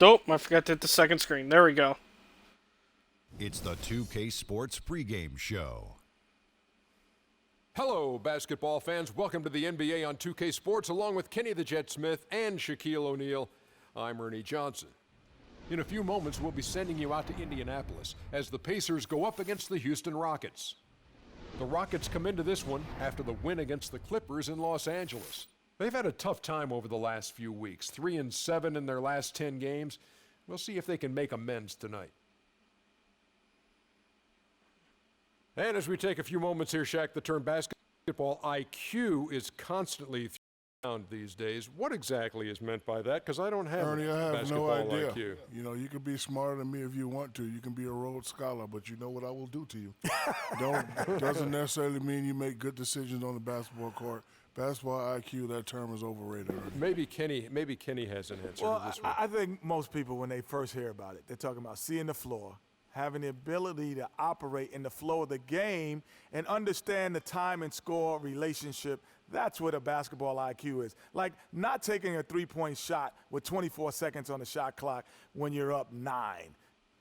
Nope, I forgot to hit the second screen. There we go. It's the 2K Sports pregame show. Hello, basketball fans. Welcome to the NBA on 2K Sports, along with Kenny the Jet Smith and Shaquille O'Neal. I'm Ernie Johnson. In a few moments, we'll be sending you out to Indianapolis as the Pacers go up against the Houston Rockets. The Rockets come into this one after the win against the Clippers in Los Angeles. They've had a tough time over the last few weeks, 3-7 in their last 10 games. We'll see if they can make amends tonight. And as we take a few moments here, Shaq, the term basketball IQ is constantly thrown around these days. What exactly is meant by that? Because I don't have Ernie, I have basketball no idea. IQ. You know, you can be smarter than me if you want to. You can be a Rhodes Scholar, but you know what I will do to you. Doesn't necessarily mean you make good decisions on the basketball court. Basketball IQ, that term is overrated. Maybe Kenny has an answer to this one. I think most people, when they first hear about it, they're talking about seeing the floor, having the ability to operate in the flow of the game and understand the time and score relationship. That's what a basketball IQ is. Like not taking a three-point shot with 24 seconds on the shot clock when you're up 9.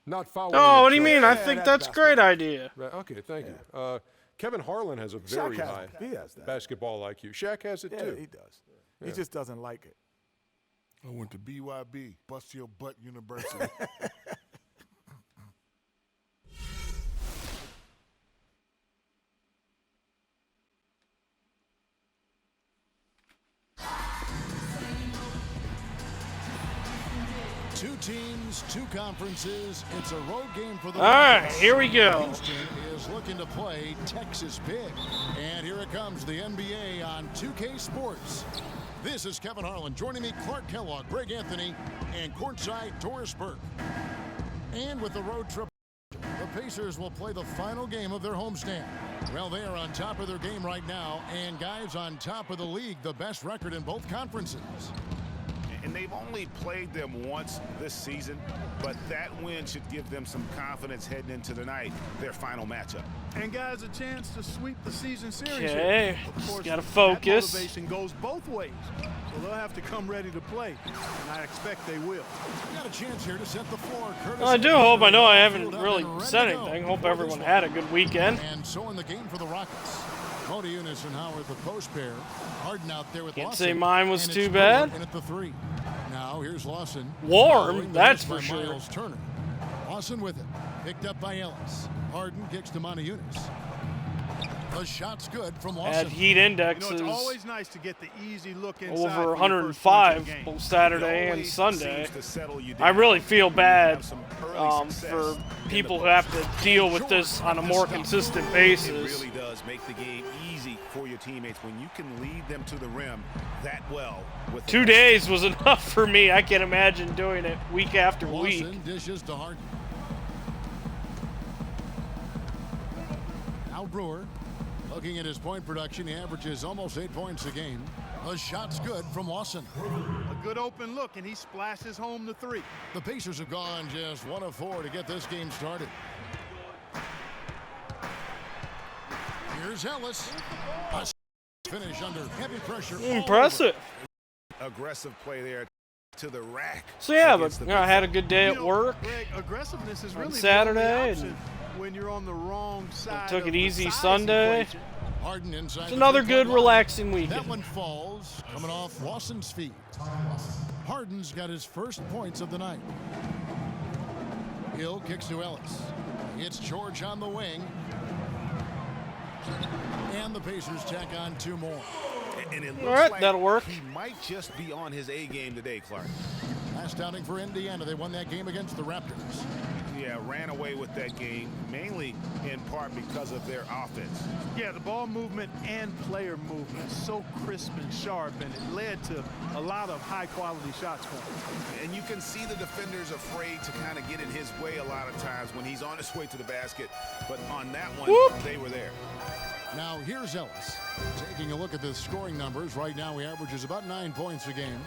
Not following. Oh, what do you mean? I think that's a great idea. Right, okay, thank you. Kevin Harlan has a very high basketball IQ. Shaq has it too. He does. He just doesn't like it. I went to BYB, Bust Your Butt University. Two teams, two conferences. It's a road game for the All right, Rockets. here we go. Houston is looking to play Texas big. And here it comes, the NBA on 2K Sports. This is Kevin Harlan. Joining me, Clark Kellogg, Greg Anthony, and courtside Doris Burke. And with the road trip, the Pacers will play the final game of their homestand. Well, they are on top of their game right now, and guys on top of the league, the best record in both conferences. And they've only played them once this season, but that win should give them some confidence heading into tonight, their final matchup. And guys, a chance to sweep the season series. Okay, Of course, gotta focus. That motivation goes both ways, so they'll have to come ready to play, and I expect they will. Got a chance here to set the floor. I do hope. I know I haven't really said anything. Hope everyone had a good weekend. And so in the game for the Rockets. Modi Eunice and Howard, the post pair. Harden out there with Can't Lawson. say mine was And too it's bad. in at the 3. Now here's Lawson. Warm, Following the that's miss for by sure. Miles Turner. Lawson with it. Picked up by Ellis. Harden kicks to Modi Eunice. The shot's good from Lawson. Had heat indexes You know, it's always nice to get the easy look inside over for your first 105 points of the game. both Saturday and Sunday. I really feel bad for people who have to deal with this on a more consistent It basis. really does make the game easy for your teammates when you can lead them to the rim that well. With 2 days was enough for me. I can't imagine doing it week after week. Lawson dishes to Harden. Now Brewer. Looking at his point production, he averages almost 8 points a game. The shot's good from Lawson. A good open look, and he splashes home the 3. The Pacers have gone just 1 of 4 to get this game started. Here's Ellis. A finish under heavy pressure. Impressive. Aggressive play there to the rack. So yeah, but I had a good day at work. Greg, aggressiveness is really Saturday, the only and option when you're on the wrong side. took of it the easy size Sunday. equation. Harden inside. It's another good, relaxing That weekend. one falls, coming off Lawson's feet. Harden's got his first points of the night. Hill kicks to Ellis. It's George on the wing. And the Pacers tack on 2 more. And it All looks right, like that'll work. he might just be on his A game today, Clark. Last outing for Indiana. They won that game against the Raptors. Yeah, ran away with that game, mainly in part because of their offense. Yeah, the ball movement and player movement so crisp and sharp, and it led to a lot of high-quality shots for him. And you can see the defenders afraid to kind of get in his way a lot of times when he's on his way to the basket. But on that one, they were there. Now here's Ellis. Taking a look at the scoring numbers. Right now he averages about 9 points a game.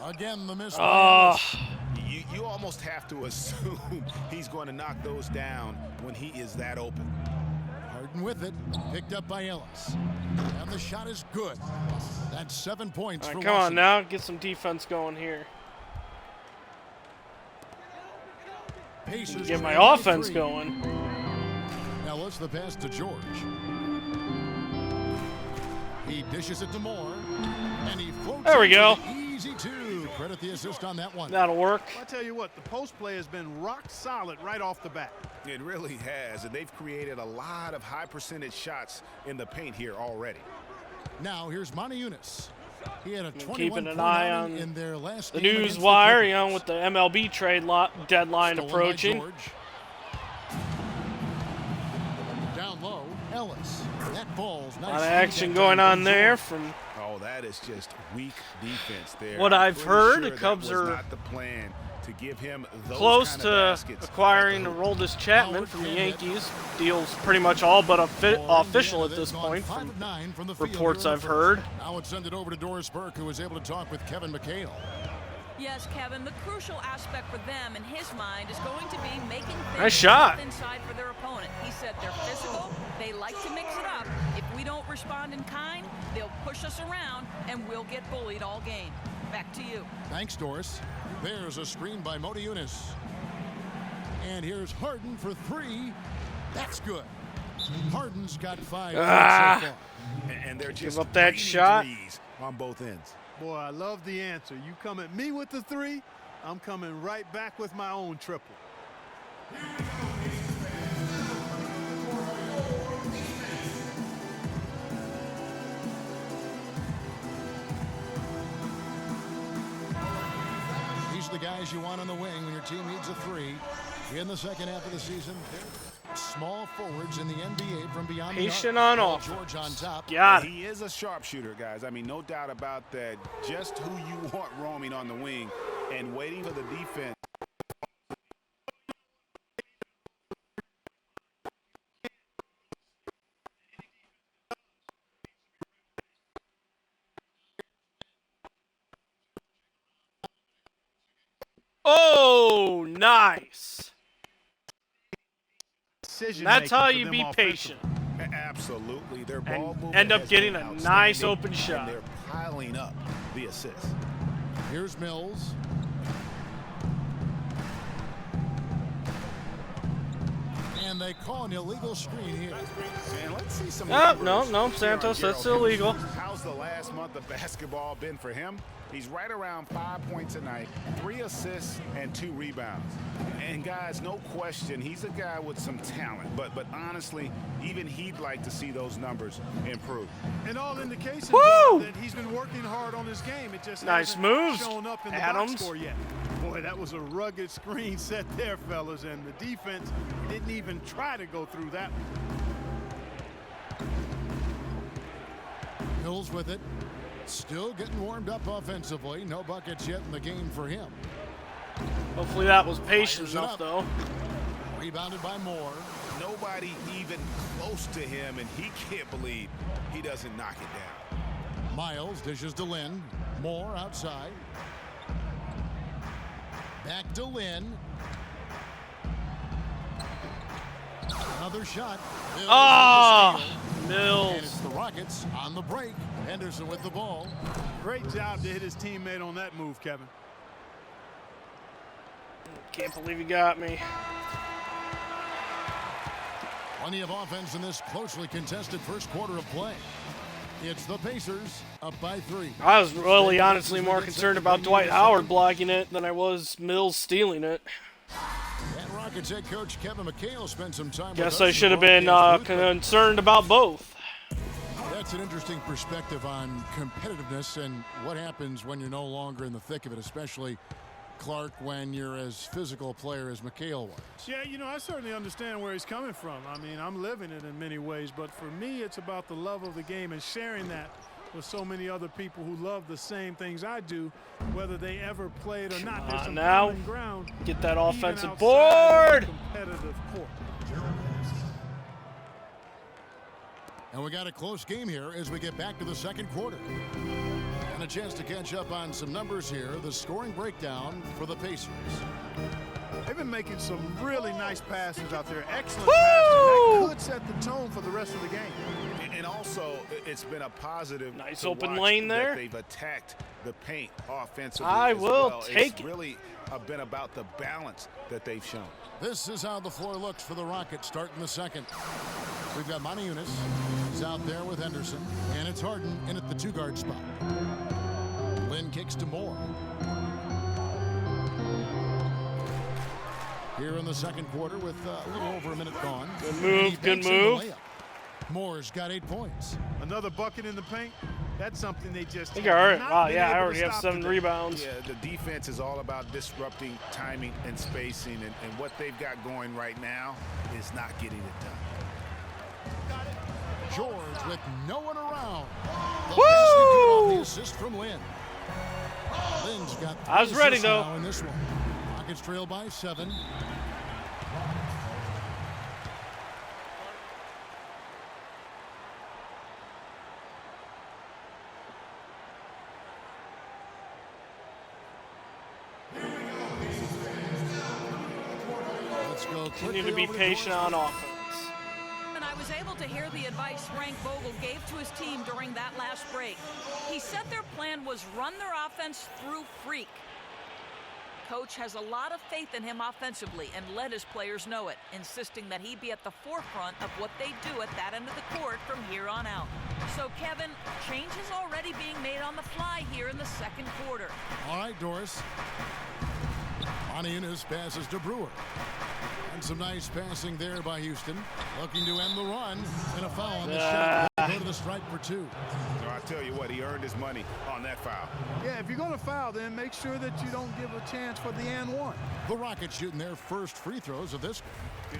Again, the miss by Ellis. You almost have to assume he's going to knock those down when he is that open. Harden with it. Picked up by Ellis. And the shot is good. That's 7 points for Come Lawson. on now, get some defense going here. Pacers Get my trail by offense 3. going. Ellis the pass to George. He dishes it to Moore. And he floats There we into go. the easy 2. Credit the assist on that one. That'll work. I tell you what, the post play has been rock solid right off the bat. It really has, and they've created a lot of high percentage shots in the paint here already. Now here's Modi Eunice. He had a 21 Keeping an point eye outing on in their last the game news against the wire, Clippers. you know, with the MLB trade deadline Stolen by approaching. George. Down low, Ellis. That ball's nice. A lot of action going on there from Oh, that is just weak defense there. what I'm I've pretty heard. sure The that Cubs was are not the plan to give him those close kind to of baskets. acquiring Aroldis Chapman from the Yankees. Deal's pretty much all but official at this point from reports I've heard. Now it's send it over to Doris Burke, who was able to talk with Kevin McHale. Yes, Kevin, the crucial aspect for them in his mind is going to be making things Nice shot. tough inside for their opponent. He said they're physical, they like to mix it up. If we don't respond in kind, they'll push us around and we'll get bullied all game. Back to you. Thanks, Doris. There's a screen by Modi Eunice. And here's Harden for 3. That's good. Harden's got 5 so far. And they're Give just up that raining shot. threes on both ends. Boy, I love the answer. You come at me with the 3, I'm coming right back with my own triple. These are the guys you want on the wing when your team needs a 3. In the second half of the season, small forwards in the NBA from beyond Patient the arc. on off. George on top. Got it. He is a sharpshooter, guys. I mean, no doubt about that. Just who you want roaming on the wing and waiting for the defense. Oh, nice. That's how for you them be offensively. patient Absolutely. Their ball and movement end up has getting been a outstanding, nice open shot. And they're piling up the assists. Here's Mills. And they they call an illegal screen here. And let's see some no, Santos, that's illegal. How's the last month of basketball been for him? He's right around 5 points a night, 3 assists, and 2 rebounds. And guys, no question, he's a guy with some talent. But honestly, even he'd like to see those numbers improve. And all indications are that he's been working hard on his game. It just nice hasn't moves, shown up in the box score yet. Boy, that was a rugged screen set there, fellas, and the defense didn't even try to go through that one. Hills with it. Still getting warmed up offensively. No buckets yet in the game for him. Hopefully that was patient enough, though. Rebounded by Moore. Nobody even close to him, and he can't believe he doesn't knock it down. Miles dishes to Lynn. Moore outside. Back to Lynn. Another shot. Mills. And it's the Rockets on the break. Henderson with the ball. Great job to hit his teammate on that move, Kevin. Can't believe you got me. Plenty of offense in this closely contested first quarter of play. It's the Pacers up by 3. I was really honestly more concerned about Dwight Howard blocking it than I was Mills stealing it. And Rockets head coach Kevin McHale spent some time Guess with us I should have in been the broadcast booth, concerned about both. That's an interesting perspective on competitiveness and what happens when you're no longer in the thick of it, especially, Clark, when you're as physical a player as McHale was. Yeah, you know, I certainly understand where he's coming from. I mean, I'm living it in many ways, but for me, it's about the love of the game and sharing that with so many other people who love the same things I do, whether they ever played or not. There's some common ground. Get that offensive even board. outside of the competitive court. And we got a close game here as we get back to the second quarter. And a chance to catch up on some numbers here. The scoring breakdown for the Pacers. They've been making some really nice passes out there. Excellent passes. That could set the tone for the rest of the game. And also, it's been a positive. Nice open lane there. They've attacked the paint offensively. I will well. take it's it. Really been about the balance that they've shown. This is how the floor looks for the Rockets starting the second. We've got Monty Eunice. He's out there with Henderson. And it's Harden in at the 2-guard spot. Lynn kicks to Moore. Here in the second quarter with a little over a minute gone. Good move, good move. Moore's got 8 points. Another bucket in the paint. That's something they just. I think I already, wow, yeah, I already have 7 rebounds. Yeah, the defense is all about disrupting timing and spacing, and what they've got going right now is not getting it done. George with no one around. Woo! The assist from Lynn. Lynn's got 3 I was ready assists though. now in this one. Rockets trail by 7. Let's go. Continue to be patient on offense. And I was able to hear the advice Frank Vogel gave to his team during that last break. He said their plan was run their offense through Freak. Coach has a lot of faith in him offensively and let his players know it, insisting that he be at the forefront of what they do at that end of the court from here on out. So, Kevin, change is already being made on the fly here in the second quarter. All right, Doris. Monty Eunice passes to Brewer. And some nice passing there by Houston. Looking to end the run. And a foul on the shot. Go to the stripe for 2. So I tell you what, he earned his money on that foul. Yeah, if you're going to foul, then make sure that you don't give a chance for the and one. The Rockets shooting their first free throws of this.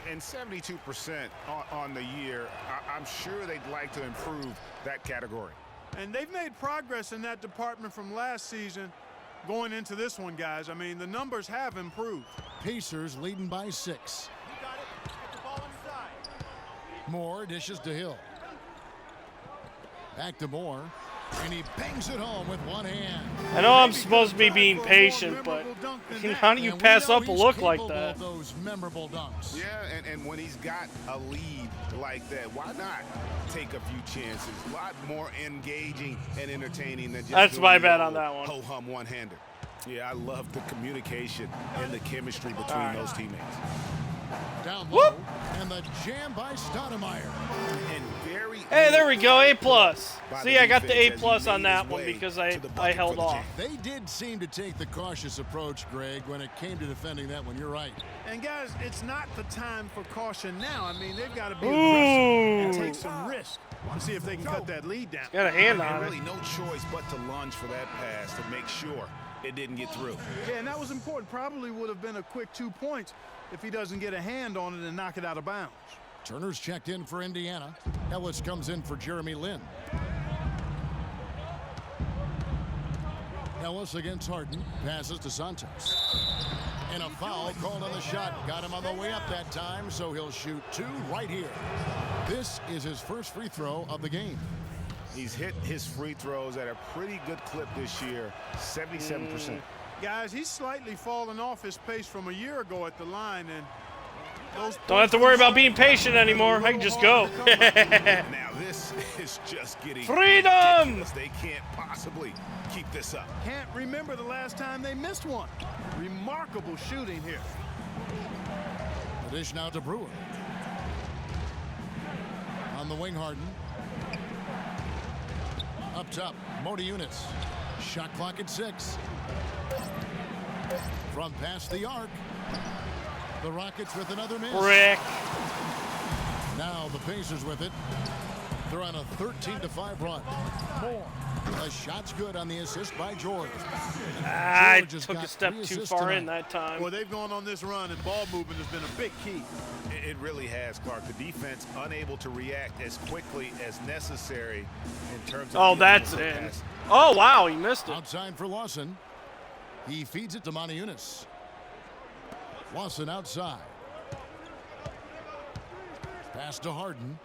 And 72% on the year. I'm sure they'd like to improve that category. And they've made progress in that department from last season going into this one, guys. I mean, the numbers have improved. Pacers leading by 6. You got it. Get the ball inside. Moore dishes to Hill. Back to Moore. And he bangs it home with one hand. I know I'm supposed to be being patient, but how do you pass up a look like that? Those memorable dunks. Yeah, and when he's got a lead like that, why not take a few chances? A lot more engaging and entertaining than just That's doing my the bet on old that one. ho-hum one-hander. Yeah, I love the communication and the chemistry between those teammates. Down low, and the jam by Stoudemire. And very Hey, there we go, A+. by See, the I got the A+ defense as he on made that his one way because to the I bucket held for the off. jam. They did seem to take the cautious approach, Greg, when it came to defending that one. You're right. And guys, it's not the time for caution now. I mean, they've got to be Ooh. aggressive and take some risk to see if they can cut that lead down. Got a hand And on really it. no choice but to lunge for that pass to make sure it didn't get through. Yeah, and that was important. Probably would have been a quick 2 points if he doesn't get a hand on it and knock it out of bounds. Turner's checked in for Indiana. Ellis comes in for Jeremy Lin. Ellis against Harden. Passes to Santos. And a foul called on the shot. Got him on the way up that time, so he'll shoot 2 right here. This is his first free throw of the game. He's hit his free throws at a pretty good clip this year, 77%. Guys, he's slightly fallen off his pace from a year ago at the line, and those Don't have to worry about being patient anymore. I can just go. Now this is just getting Freedom! ridiculous. They can't possibly keep this up. Can't remember the last time they missed one. Remarkable shooting here. The dish now to Brewer. On the wing, Harden. Up top, Modi Eunice. Shot clock at 6. From past the arc. The Rockets with another miss. Brick. Now the Pacers with it. They're on a 13-5 run. More. The shot's good on the assist by George. I George has took got a step 3 too assists far tonight. in that time. Well, they've gone on this run, and ball movement has been a big key. It really has, Clark. The defense unable to react as quickly as necessary in terms of. Oh, dealing that's with the in. pass. Oh, wow, he missed it. Outside for Lawson. He feeds it to Monty Eunice. Lawson outside. Pass to Harden.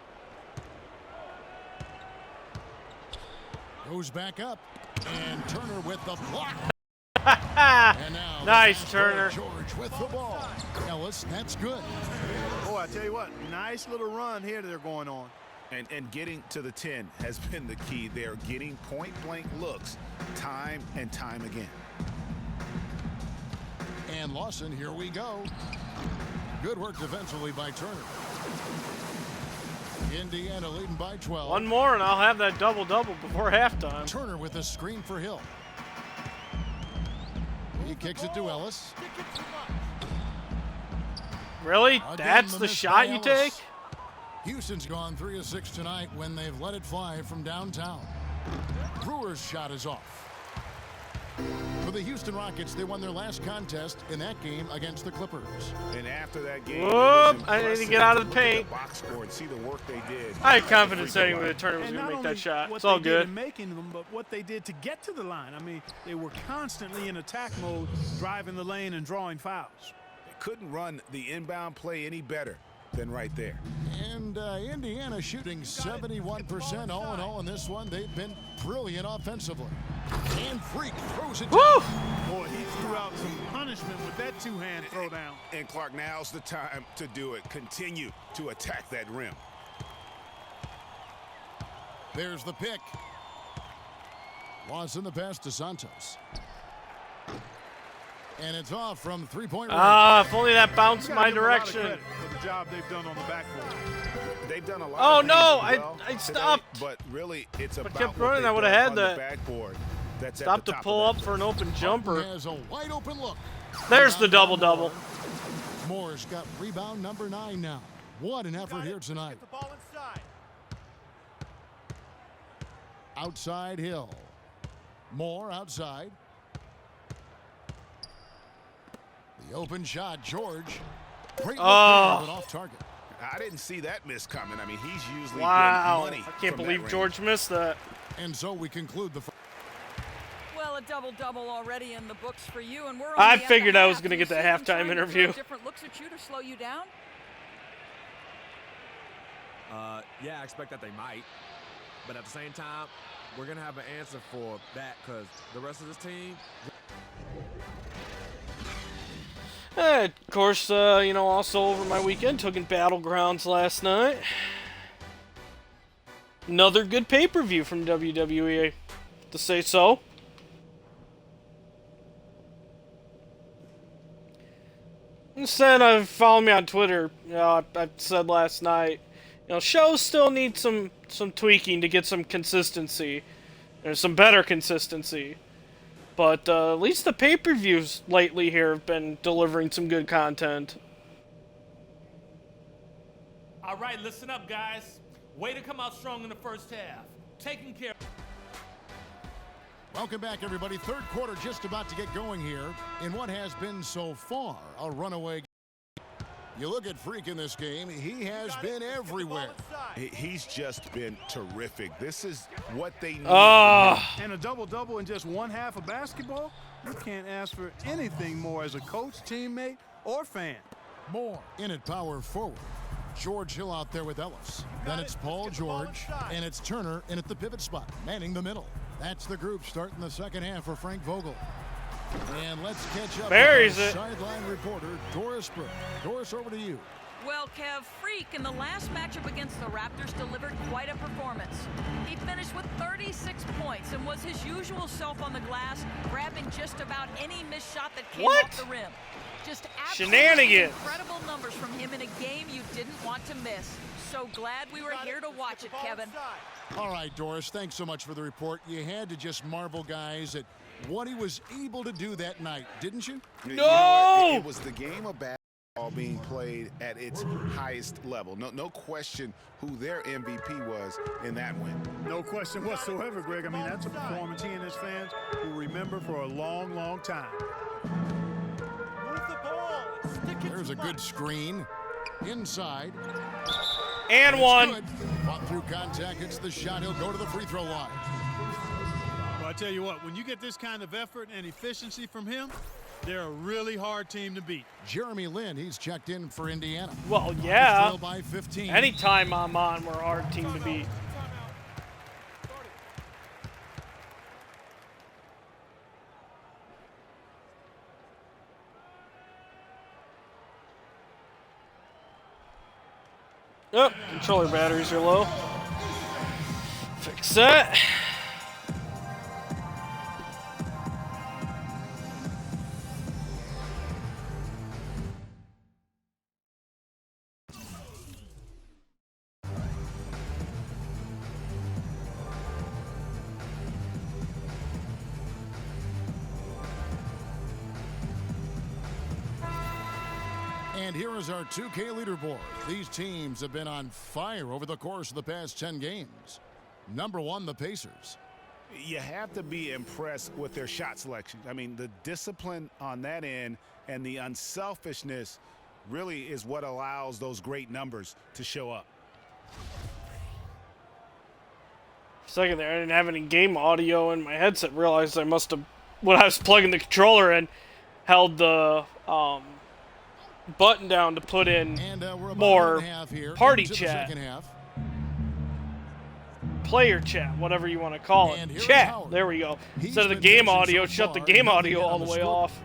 Goes back up. And Turner with the block. And now Nice, the Turner. George with the ball. Ellis, that's good. Boy, I tell you what, nice little run here they're going on. And getting to the 10 has been the key. They're getting point-blank looks time and time again. And Lawson, here we go. Good work defensively by Turner. Indiana leading by 12. One more and I'll have that double-double before halftime. Turner with a screen for Hill. He kicks it to Ellis. Really? Again, That's the the miss shot by you Ellis. take? Houston's gone 3 of 6 tonight when they've let it fly from downtown. Brewer's shot is off. For the Houston Rockets, they won their last contest in that game against the Clippers. And after that game, Whoop, I need to get out of the paint. Box score and see the work they did. I had confidence anyway that Turner was And going to not make that only shot. what It's all they did good. in making them, but what they did to get to the line. I mean, they were constantly in attack mode, driving the lane and drawing fouls. They couldn't run the inbound play any better than right there. And Indiana shooting 71% all in all in this one. They've been brilliant offensively. And Freak throws it Woo! down. Boy, he threw out some punishment with that two-hand throwdown. And Clark, now's the time to do it. Continue to attack that rim. There's the pick. Lawson the pass to Santos. And it's off from three-point range. Ah, if only that bounced You my gotta give them a lot of direction. credit for the job they've done on the backboard. They've done a lot. Oh, of things no, as well I today, stopped. But really, it's If I about kept what running, they've I would've done had on the that. backboard. That's Stop at the to top pull of up that for an open jumper. Has a wide open look. There's the double-double. Moore's got rebound number 9 now. What an effort here tonight. the ball inside. Outside Hill. Moore outside. The open shot, George. Great look Oh. there, but off target. I didn't see that miss coming. I mean, he's usually Wow. been money. I can't from believe that George missed that. And so we conclude the Well, a double-double already in the books for you, and we're I only at figured the I was half. gonna Do you get the see them halftime trying to throw interview. Different looks at you to slow you down. Yeah, I expect that they might. But at the same time, we're going to have an answer for that because the rest of this team. Of course, you know, also over my weekend, took in Battlegrounds last night. Another good pay-per-view from WWE, to say so. Instead, follow me on Twitter. I said last night, shows still need some tweaking to get some consistency, or some better consistency. But at least the pay-per-views lately here have been delivering some good content. All right, listen up, guys. Way to come out strong in the first half. Taking care. Welcome back, everybody. Third quarter just about to get going here in what has been so far a runaway. You look at Freak in this game, he has been everywhere. He's just been terrific. This is what they need. And a double-double in just one half of basketball? You can't ask for anything more as a coach, teammate, or fan. More in at power forward. George Hill out there with Ellis. Then it's Paul George, and it's Turner in at the pivot spot, manning the middle. That's the group starting the second half for Frank Vogel. And let's catch up Buries with it. Sideline reporter Doris Burke. Doris, over to you. Well, Kev, Freak in the last matchup against the Raptors delivered quite a performance. He finished with 36 points and was his usual self on the glass, grabbing just about any missed shot that came off the rim. Just absolutely Shenanigans. incredible numbers from him in a game you didn't want to miss. So glad we were here to watch it, Kevin. All right, Doris, thanks so much for the report. You had to just marvel, guys, at what he was able to do that night, didn't you? No! You know, it was the game of basketball being played at its highest level. No question who their MVP was in that win. No question whatsoever, Greg. I mean, that's a performance he and his fans will remember for a long, long time. Move the ball. Stick it. There's a good screen. Inside. And one. Good. Fought through contact, hits the shot. He'll go to the free throw line. Well, I tell you what, when you get this kind of effort and efficiency from him, they're a really hard team to beat. Jeremy Lin, he's checked in for Indiana. Well, yeah. By 15. Anytime I'm on, we're a hard team to beat. Oh, controller batteries are low. Fix that. And here is our 2K leaderboard. These teams have been on fire over the course of the past 10 games. Number one, the Pacers. You have to be impressed with their shot selection. I mean, the discipline on that end and the unselfishness really is what allows those great numbers to show up. For a second there, I didn't have any game audio in my headset. Realized I must have, when I was plugging the controller in, held the button down to put in more party chat, player chat, whatever you want to call it. Chat, there we go. Instead of the game audio, shut the game audio all the way off.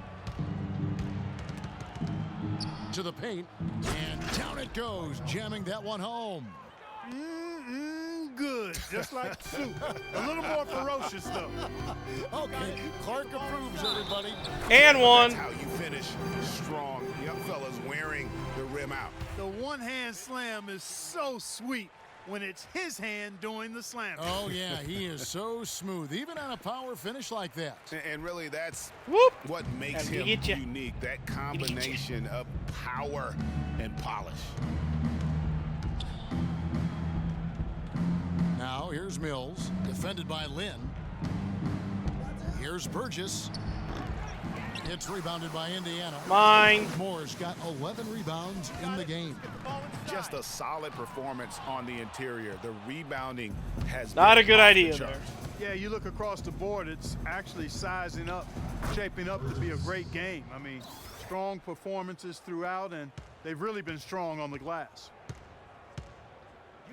To the paint, and down it goes, jamming that one home. Good, just like soup. A little more ferocious, though. Okay, Clark approves, everybody. And one. That's how you finish strong. Young fellas wearing the rim out. The one-hand slam is so sweet when it's his hand doing the slam. Oh, yeah, he is so smooth, even on a power finish like that. And really, that's what makes Gotta him get ya. unique, that combination of power and polish. Now, here's Mills, defended by Lynn. Here's Burgess. It's rebounded by Indiana. Mine. Moore's got 11 rebounds in the game. Just a solid performance on the interior. The rebounding has Not been a good off idea the charts. there. Yeah, you look across the board, it's actually sizing up, shaping up to be a great game. I mean, strong performances throughout, and they've really been strong on the glass.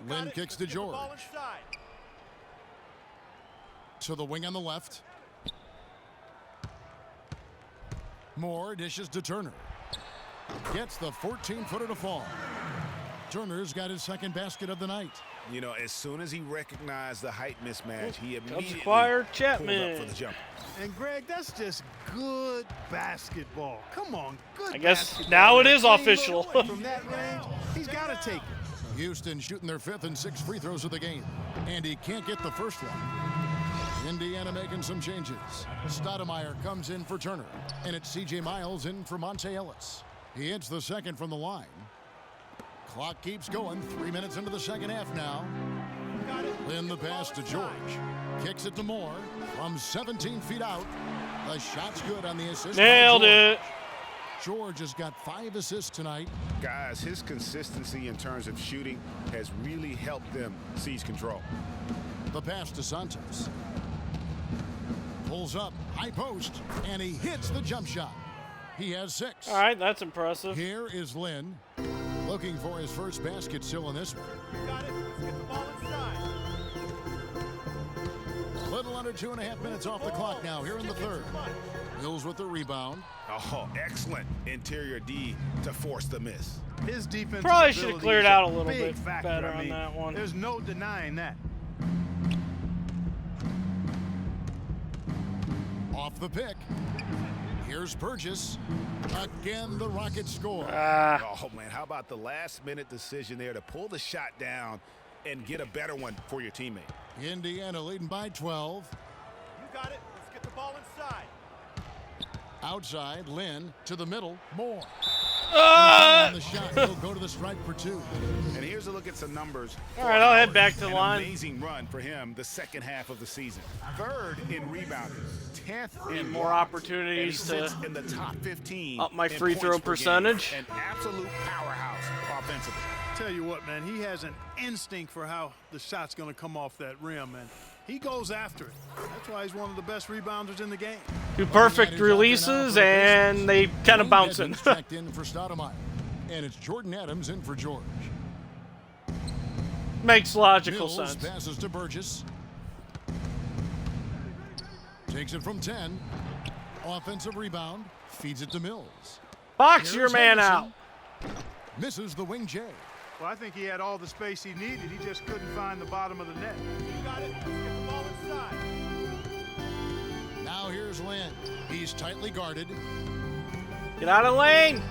Lynn kicks to George. To the wing on the left. Moore dishes to Turner. Gets the 14-footer to fall. Turner's got his second basket of the night. You know, as soon as he recognized the height mismatch, he immediately Squire pulled Chapman. up for the jumper. And Greg, that's just good basketball. Come on, good. I guess basketball. now it is Clean official. look from that range, he's got to take it. Houston shooting their 5th and 6th free throws of the game. And he can't get the first one. Indiana making some changes. Stoudemire comes in for Turner. And it's C.J. Miles in for Monte Ellis. He hits the second from the line. Clock keeps going. 3 minutes into the second half now. Then the pass to George. Kicks it to Moore from 17 feet out. The shot's good on the assist. Nailed it. George has got 5 assists tonight. Guys, his consistency in terms of shooting has really helped them seize control. The pass to Santos. Pulls up, high post, and he hits the jump shot. He has 6. All right, that's impressive. Here is Lynn, looking for his first basket still in this one. Got it. Let's get the ball inside. A little under 2.5 minutes off the clock now here in the third. Mills with the rebound. Oh, excellent interior D to force the miss. His defense Probably should have cleared out a little bit better I mean, on that one. There's no denying that. Off the pick. Here's Burgess. Again, the Rockets score. Oh, man, how about the last-minute decision there to pull the shot down and get a better one for your teammate? Indiana leading by 12. You got it. Let's get the ball inside. Outside, Lynn to the middle. Moore. And the shot will go to the stripe for 2. And here's a look at some numbers. All right, I'll head back to the An line. Amazing run for him the second half of the season. 3rd in rebounding, 10th in more blocks, opportunities and he sits to in the top 15 up my in free throw points per percentage. game. An absolute powerhouse offensively. Tell you what, man, he has an instinct for how the shot's going to come off that rim, and he goes after it. That's why he's one of the best rebounders in the game. 2 perfect releases, and they kind of bouncing. Checked in for Stoudemire. And it's Jordan Adams in for George. Makes logical Mills sense. passes to Burgess. Takes it from 10. Offensive rebound. Feeds it to Mills. Box Here's your man Henderson. out. Misses the wing J. Well, I think he had all the space he needed. He just couldn't find the bottom of the net. You got it. Let's get the ball inside. Now here's Lynn. He's tightly guarded. Get out of lane.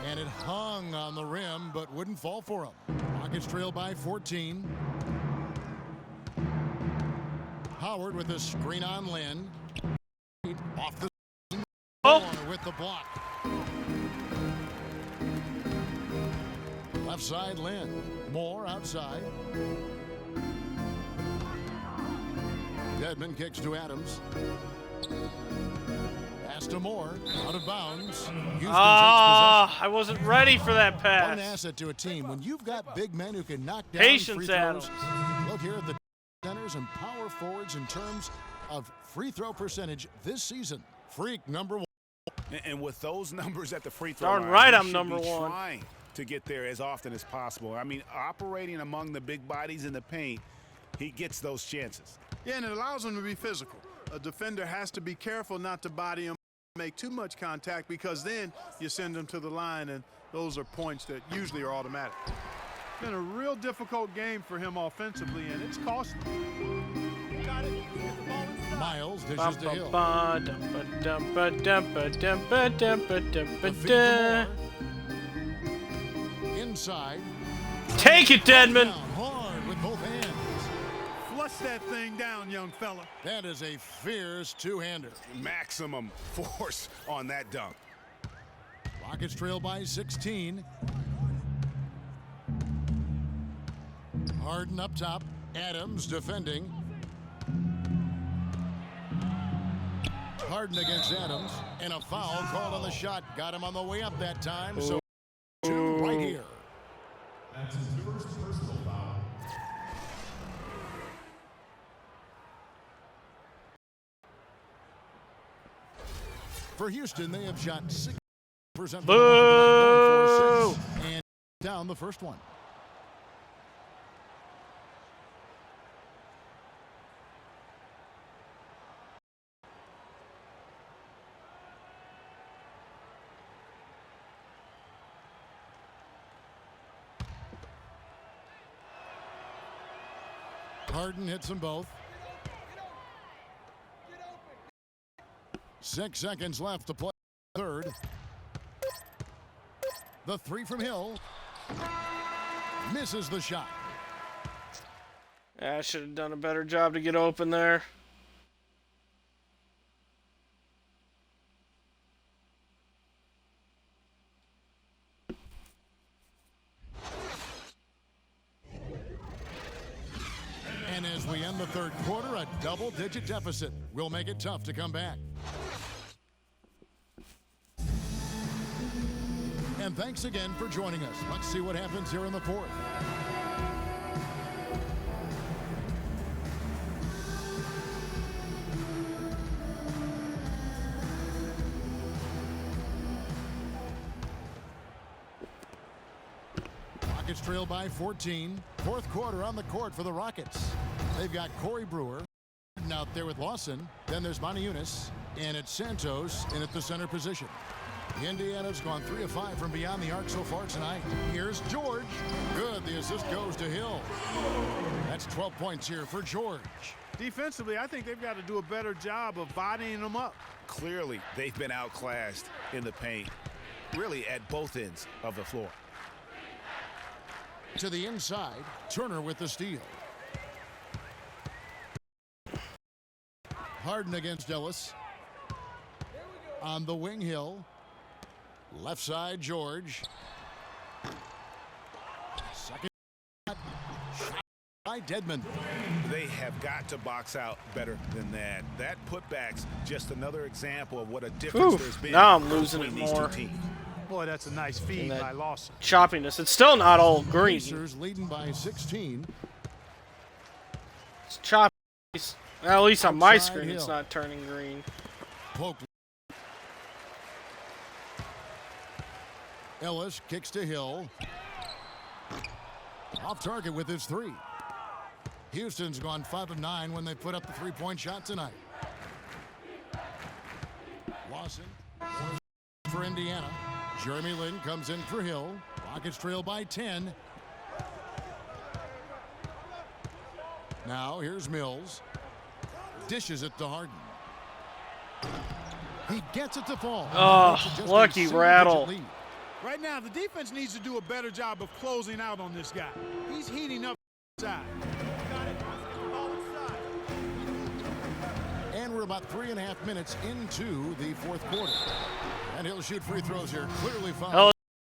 And it hung on the rim, but wouldn't fall for him. Rockets trail by 14. Howard with a screen on Lynn. Off the corner with the block. Left side, Lynn. Moore outside. Dedmon kicks to Adams. Pass to Moore. Out of bounds. Houston I wasn't ready for that one pass. asset to a team. When you've got big men who can knock down Patience, free throws. Adams. Look here at the centers and power forwards in terms of free throw percentage this season. Freak number 1. And with those numbers at the free throw Darn line, right he I'm should number be 1. trying to get there as often as possible. I mean, operating among the big bodies in the paint, he gets those chances. Yeah, and it allows him to be physical. A defender has to be careful not to body him, make too much contact, because then you send him to the line, and those are points that usually are automatic. It's been a real difficult game for him offensively, and it's costly. Got it. Get the ball inside. Miles dishes to Hill. Inside. Take it, Dedmon. Down hard with both hands. Flush that thing down, young fella. That is a fierce two-hander. Maximum force on that dunk. Rockets trail by 16. Harden up top. Adams defending. Harden against Adams. And a foul called on the shot. Got him on the way up that time. So 2 right here. That's his first personal foul. For Houston, they have shot 6% from Boo! the line, going for 6, and down the first one. Harden hits them both. 6 seconds left to play third. The three from Hill. Misses the shot. Yeah, I should have done a better job to get open there. And as we end the third quarter, a double-digit deficit will make it tough to come back. And thanks again for joining us. Let's see what happens here in the fourth. Rockets trail by 14. Fourth quarter on the court for the Rockets. They've got Corey Brewer out there with Lawson. Then there's Moniunas, and it's Santos in at the center position. Indiana's gone 3 of 5 from beyond the arc so far tonight. Here's George. Good. The assist goes to Hill. That's 12 points here for George. Defensively, I think they've got to do a better job of bodying them up. Clearly, they've been outclassed in the paint, really at both ends of the floor. To the inside, Turner with the steal. Harden against Ellis. On the wing, Hill. Left side, George. Second shot by Dedmon. They have got to box out better than that. That putback's just another example of what a difference there's been. Now I'm losing it between these more. two teams. Boy, that's a nice feed by Lawson. Choppiness. It's still not all green. Pacers leading by 16. It's choppy. At least on my Outside screen, it's Hill. not turning green. Poke. Ellis kicks to Hill. Off target with his three. Houston's gone 5 of 9 when they put up the three-point shot tonight. Lawson for Indiana. Jeremy Lin comes in for Hill. Rockets trail by 10. Now here's Mills. Dishes it to Harden. He gets it to fall. Oh, Makes it just a lucky single-digit rattle. lead. Right now, the defense needs to do a better job of closing out on this guy. He's heating up inside. And we're about 3.5 minutes into the fourth quarter. And he'll shoot free throws here. Clearly fouled. Ellis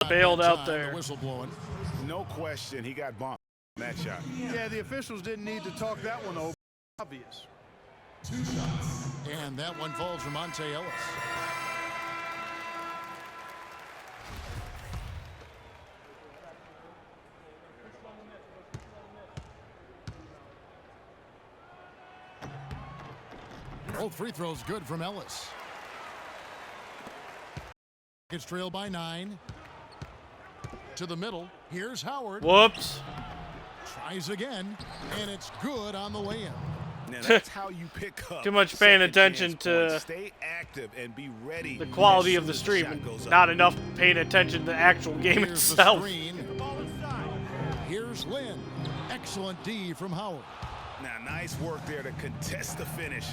bailed Time, out there. The whistle blowing. No question, he got bumped on that shot. Yeah, the officials didn't need to talk that one over. Obvious. 2 shots. And that one falls for Monte Ellis. Both free throws good from Ellis. Gets trailed by 9. To the middle. Here's Howard. Whoops. Tries again, and it's good on the way in. Now that's how you pick up. Too much paying attention second-chance to points. Stay active and be ready. the quality as of the soon as stream, shot and goes up. not enough paying attention to the actual game Here's itself. the screen. Here's Lynn. Excellent D from Howard. Now, nice work there to contest the finish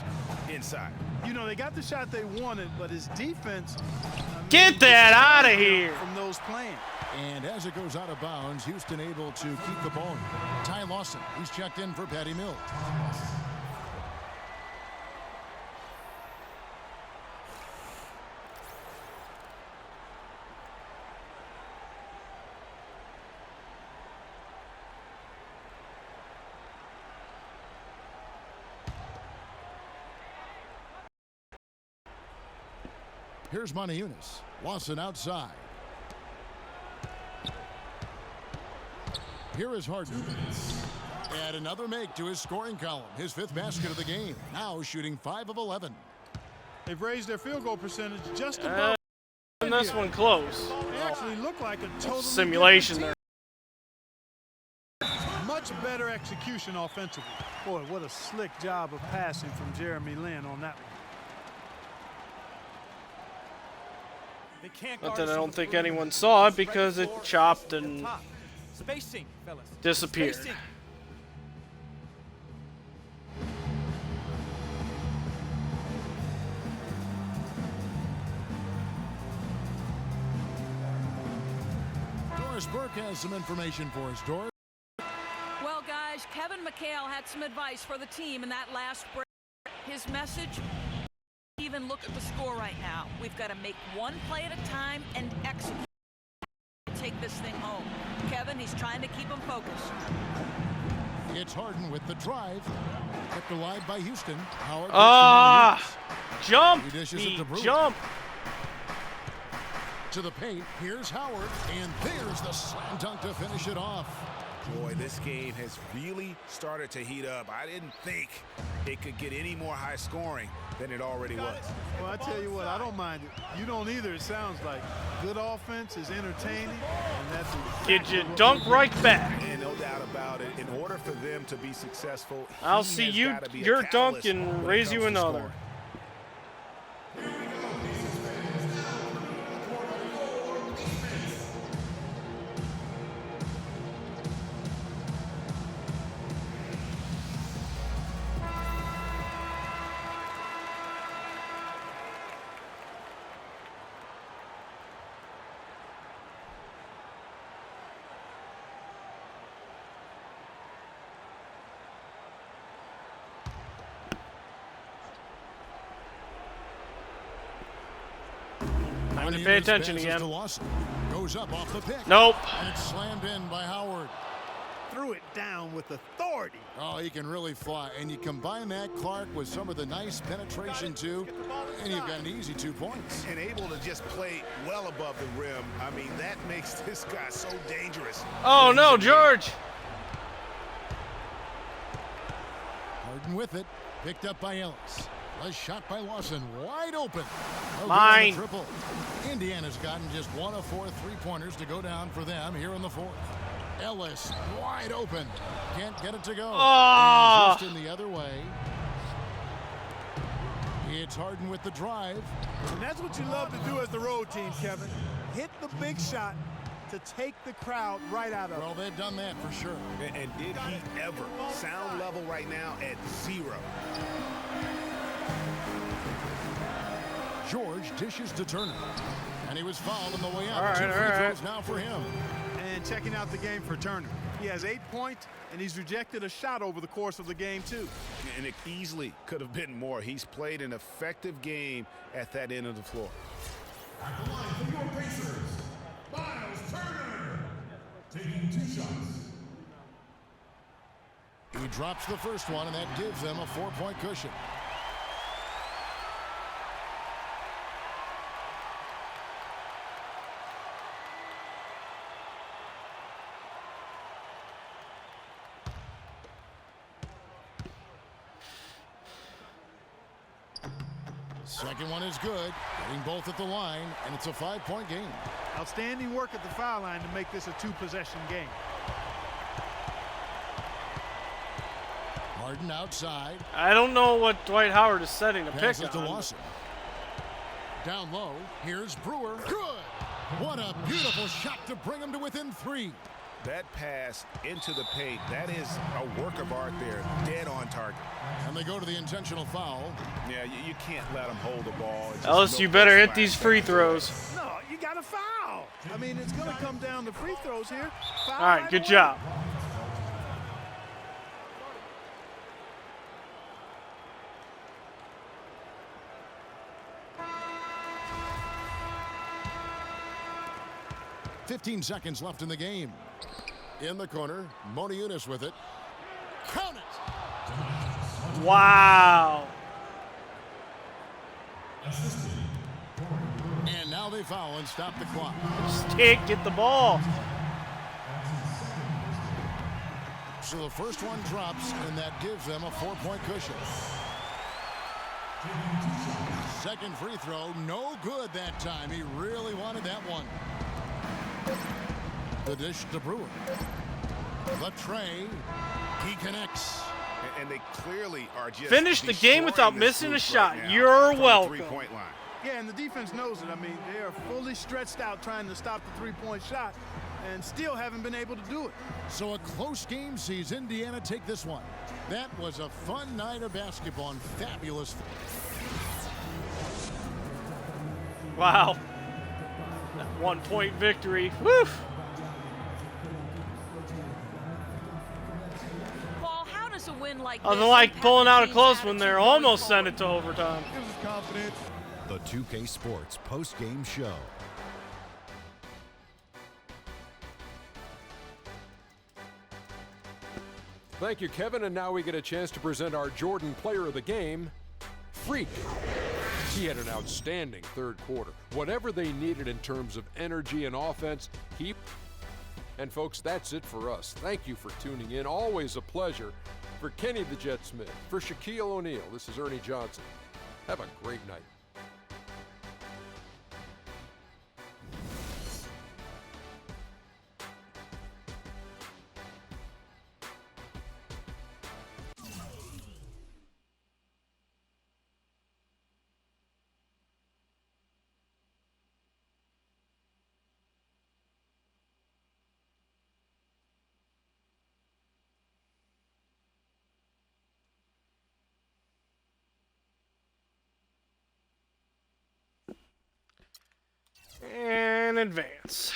inside. You know, they got the shot they wanted, but his defense. Get that out of here. From those playing. And as it goes out of bounds, Houston able to keep the ball. Ty Lawson, he's checked in for Patty Mills. Here's Moniunas. Lawson outside. Here is Harden. Add another make to his scoring column. His 5th basket of the game. Now shooting 5 of 11. They've raised their field goal percentage just above. And this one close. They actually look like a total Simulation there. Much better execution offensively. Boy, what a slick job of passing from Jeremy Lin on that one. They can't But guard then I us on don't the think perimeter. anyone saw it Spread the because it floor chopped at the and top. Spacing, fellas. disappeared. Spacing. Doris Burke has some information for us. Doris? Well, guys, Kevin McHale had some advice for the team in that last break. His message, even look at the score right now. We've got to make one play at a time and execute. Take this thing home. Kevin, he's trying to keep them focused. It's Harden with the drive. Kept alive by Houston. Howard jump! He dishes it to Brewer. Jump! To the paint. Here's Howard, and there's the slam dunk to finish it off. Boy, this game has really started to heat up. I didn't think it could get any more high scoring than it already was. Well, I tell you what, I don't mind it. You don't either, it sounds like. Good offense is entertaining, and that's exactly Get you dunk right back. And no doubt about it, in order for them to be successful, I'll see you your dunk and raise you another. Time to pay attention again. Goes up off the pick. Nope. And it's slammed in by Howard. Threw it down with authority. Oh, he can really fly. And you combine that, Clark, with some of the nice penetration, too, and you've got an easy 2 points. And able to just play well above the rim. I mean, that makes this guy so dangerous. Oh, no, George. Harden with it. Picked up by Ellis. A shot by Lawson, wide open. Mine. Triple. Indiana's gotten just 1 of 4 three-pointers to go down for them here in the fourth. Ellis, wide open. Can't get it to go. Oh. And the other way. It's Harden with the drive. And that's what you love to do as the road team, Kevin. Hit the big shot to take the crowd right out of it. Well, they've done that for sure. And did he ever? Sound level right now at 0. George dishes to Turner. And he was fouled on the way out. All right, 2 free all right. throws now for him. And checking out the game for Turner. He has 8 points, and he's rejected a shot over the course of the game, too. And it easily could have been more. He's played an effective game at that end of the floor. At the line for your Pacers, Miles Turner, taking 2 shots. He drops the first one, and that gives them a 4-point cushion. Second one is good, getting both at the line, and it's a 5-point game. Outstanding work at the foul line to make this a 2-possession game. Harden outside. I don't know what Dwight Howard is setting to pick Passes to on. Lawson. Down low, here's Brewer. Good! What a beautiful shot to bring him to within 3. That pass into the paint, that is a work of art there, dead on target. And they go to the intentional foul. Yeah, you can't let them hold the ball. Ellis, you better hit these free throws. No, you got to foul. I mean, it's going to come down to free throws here. Foul All right, good job. .15 seconds left in the game. In the corner, Moniunas with it. Count it! Wow. And now they foul and stop the clock. Stick, get the ball. So the first one drops, and that gives them a 4-point cushion. Second free throw, no good that time. He really wanted that one. The dish to Brewer. The tray. He connects. And they clearly are just Finish the game without missing a shot. Right You're welcome. Three-point line. Yeah, and the defense knows it. I mean, they are fully stretched out trying to stop the three-point shot and still haven't been able to do it. So a close game sees Indiana take this one. That was a fun night of basketball and fabulous. Wow. That 1-point victory. Woo. like Other this like impact pulling the out a team's close one attitude there. going Almost forward. sent it to overtime. Gives us confidence. The 2K Sports post-game show. Thank you, Kevin. And now we get a chance to present our Jordan Player of the Game, Freak. He had an outstanding third quarter. Whatever they needed in terms of energy and offense, he... And folks, that's it for us. Thank you for tuning in. Always a pleasure. For Kenny the Jet Smith, for Shaquille O'Neal, this is Ernie Johnson. Have a great night. And advance.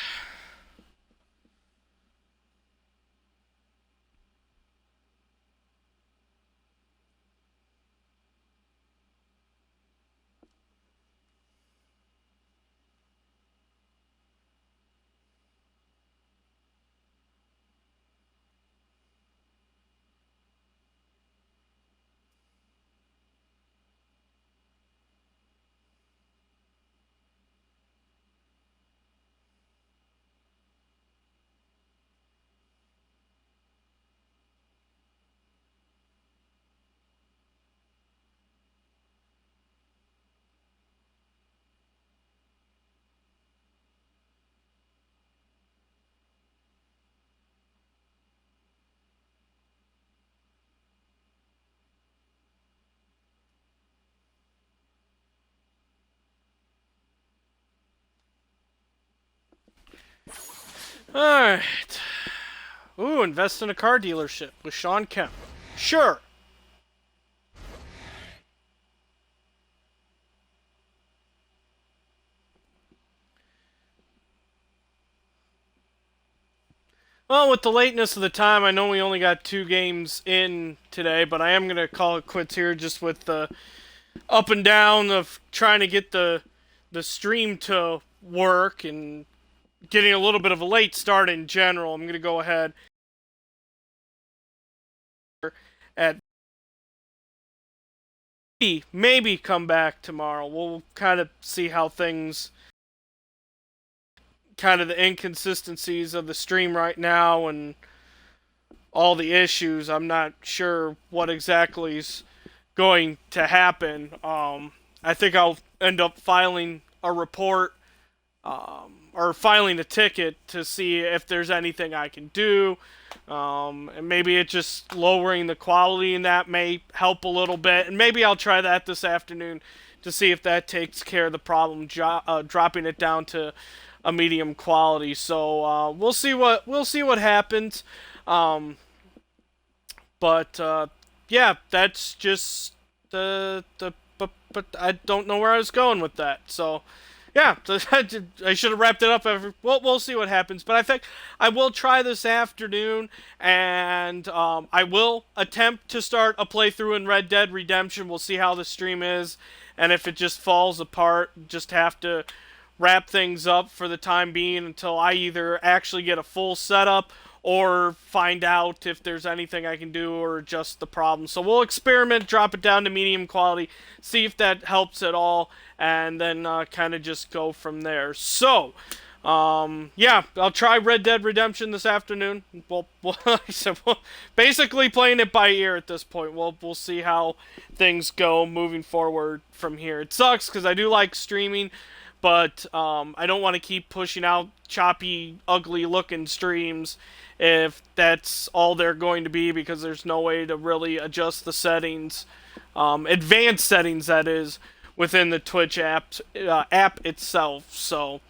Alright. Ooh, invest in a car dealership with Sean Kemp. Sure. Well, with the lateness of the time, I know we only got 2 games in today, but I am going to call it quits here just with the up and down of trying to get the stream to work and getting a little bit of a late start in general. I'm going to go ahead at maybe come back tomorrow. We'll kind of see how things, kind of the inconsistencies of the stream right now and all the issues. I'm not sure what exactly is going to happen. I think I'll end up filing a report or filing a ticket to see if there's anything I can do. And maybe it's just lowering the quality, and that may help a little bit. And maybe I'll try that this afternoon to see if that takes care of the problem, dropping it down to a medium quality. So we'll see what happens. But yeah, that's just but I don't know where I was going with that. So yeah, I should have wrapped it up. We'll see what happens. But I think I will try this afternoon, and I will attempt to start a playthrough in Red Dead Redemption. We'll see how the stream is, and if it just falls apart, just have to wrap things up for the time being until I either actually get a full setup or find out if there's anything I can do or adjust the problem. So we'll experiment, drop it down to medium quality, see if that helps at all, and then kind of just go from there. So, yeah, I'll try Red Dead Redemption this afternoon. Basically playing it by ear at this point. We'll see how things go moving forward from here. It sucks because I do like streaming, but I don't want to keep pushing out choppy, ugly-looking streams if that's all they're going to be, because there's no way to really adjust the settings, advanced settings that is, within the Twitch app itself. So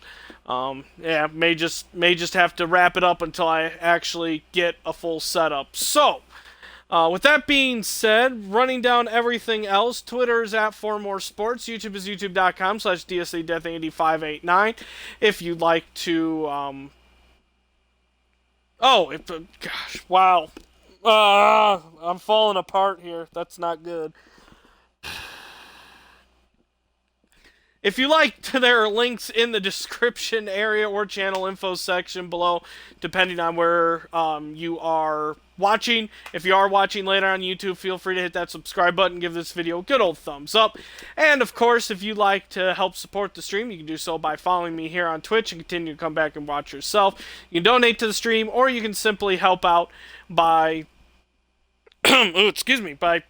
yeah, may just have to wrap it up until I actually get a full setup. So with that being said, running down everything else, Twitter is at 4moresports, YouTube is youtube.com/DSADeath8589. If you'd like to, gosh, wow. I'm falling apart here. That's not good. If you like, there are links in the description area or channel info section below, depending on where you are watching. If you are watching later on YouTube, feel free to hit that subscribe button, give this video a good old thumbs up. And, of course, if you'd like to help support the stream, you can do so by following me here on Twitch and continue to come back and watch yourself. You can donate to the stream, or you can simply help out by... by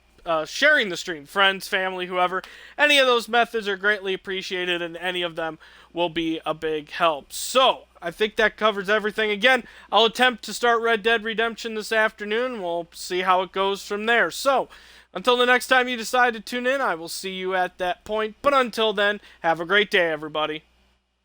sharing the stream, friends, family, whoever. Any of those methods are greatly appreciated, and any of them will be a big help. So, I think that covers everything. Again, I'll attempt to start Red Dead Redemption this afternoon. We'll see how it goes from there. So, until the next time you decide to tune in, I will see you at that point. But until then, have a great day, everybody.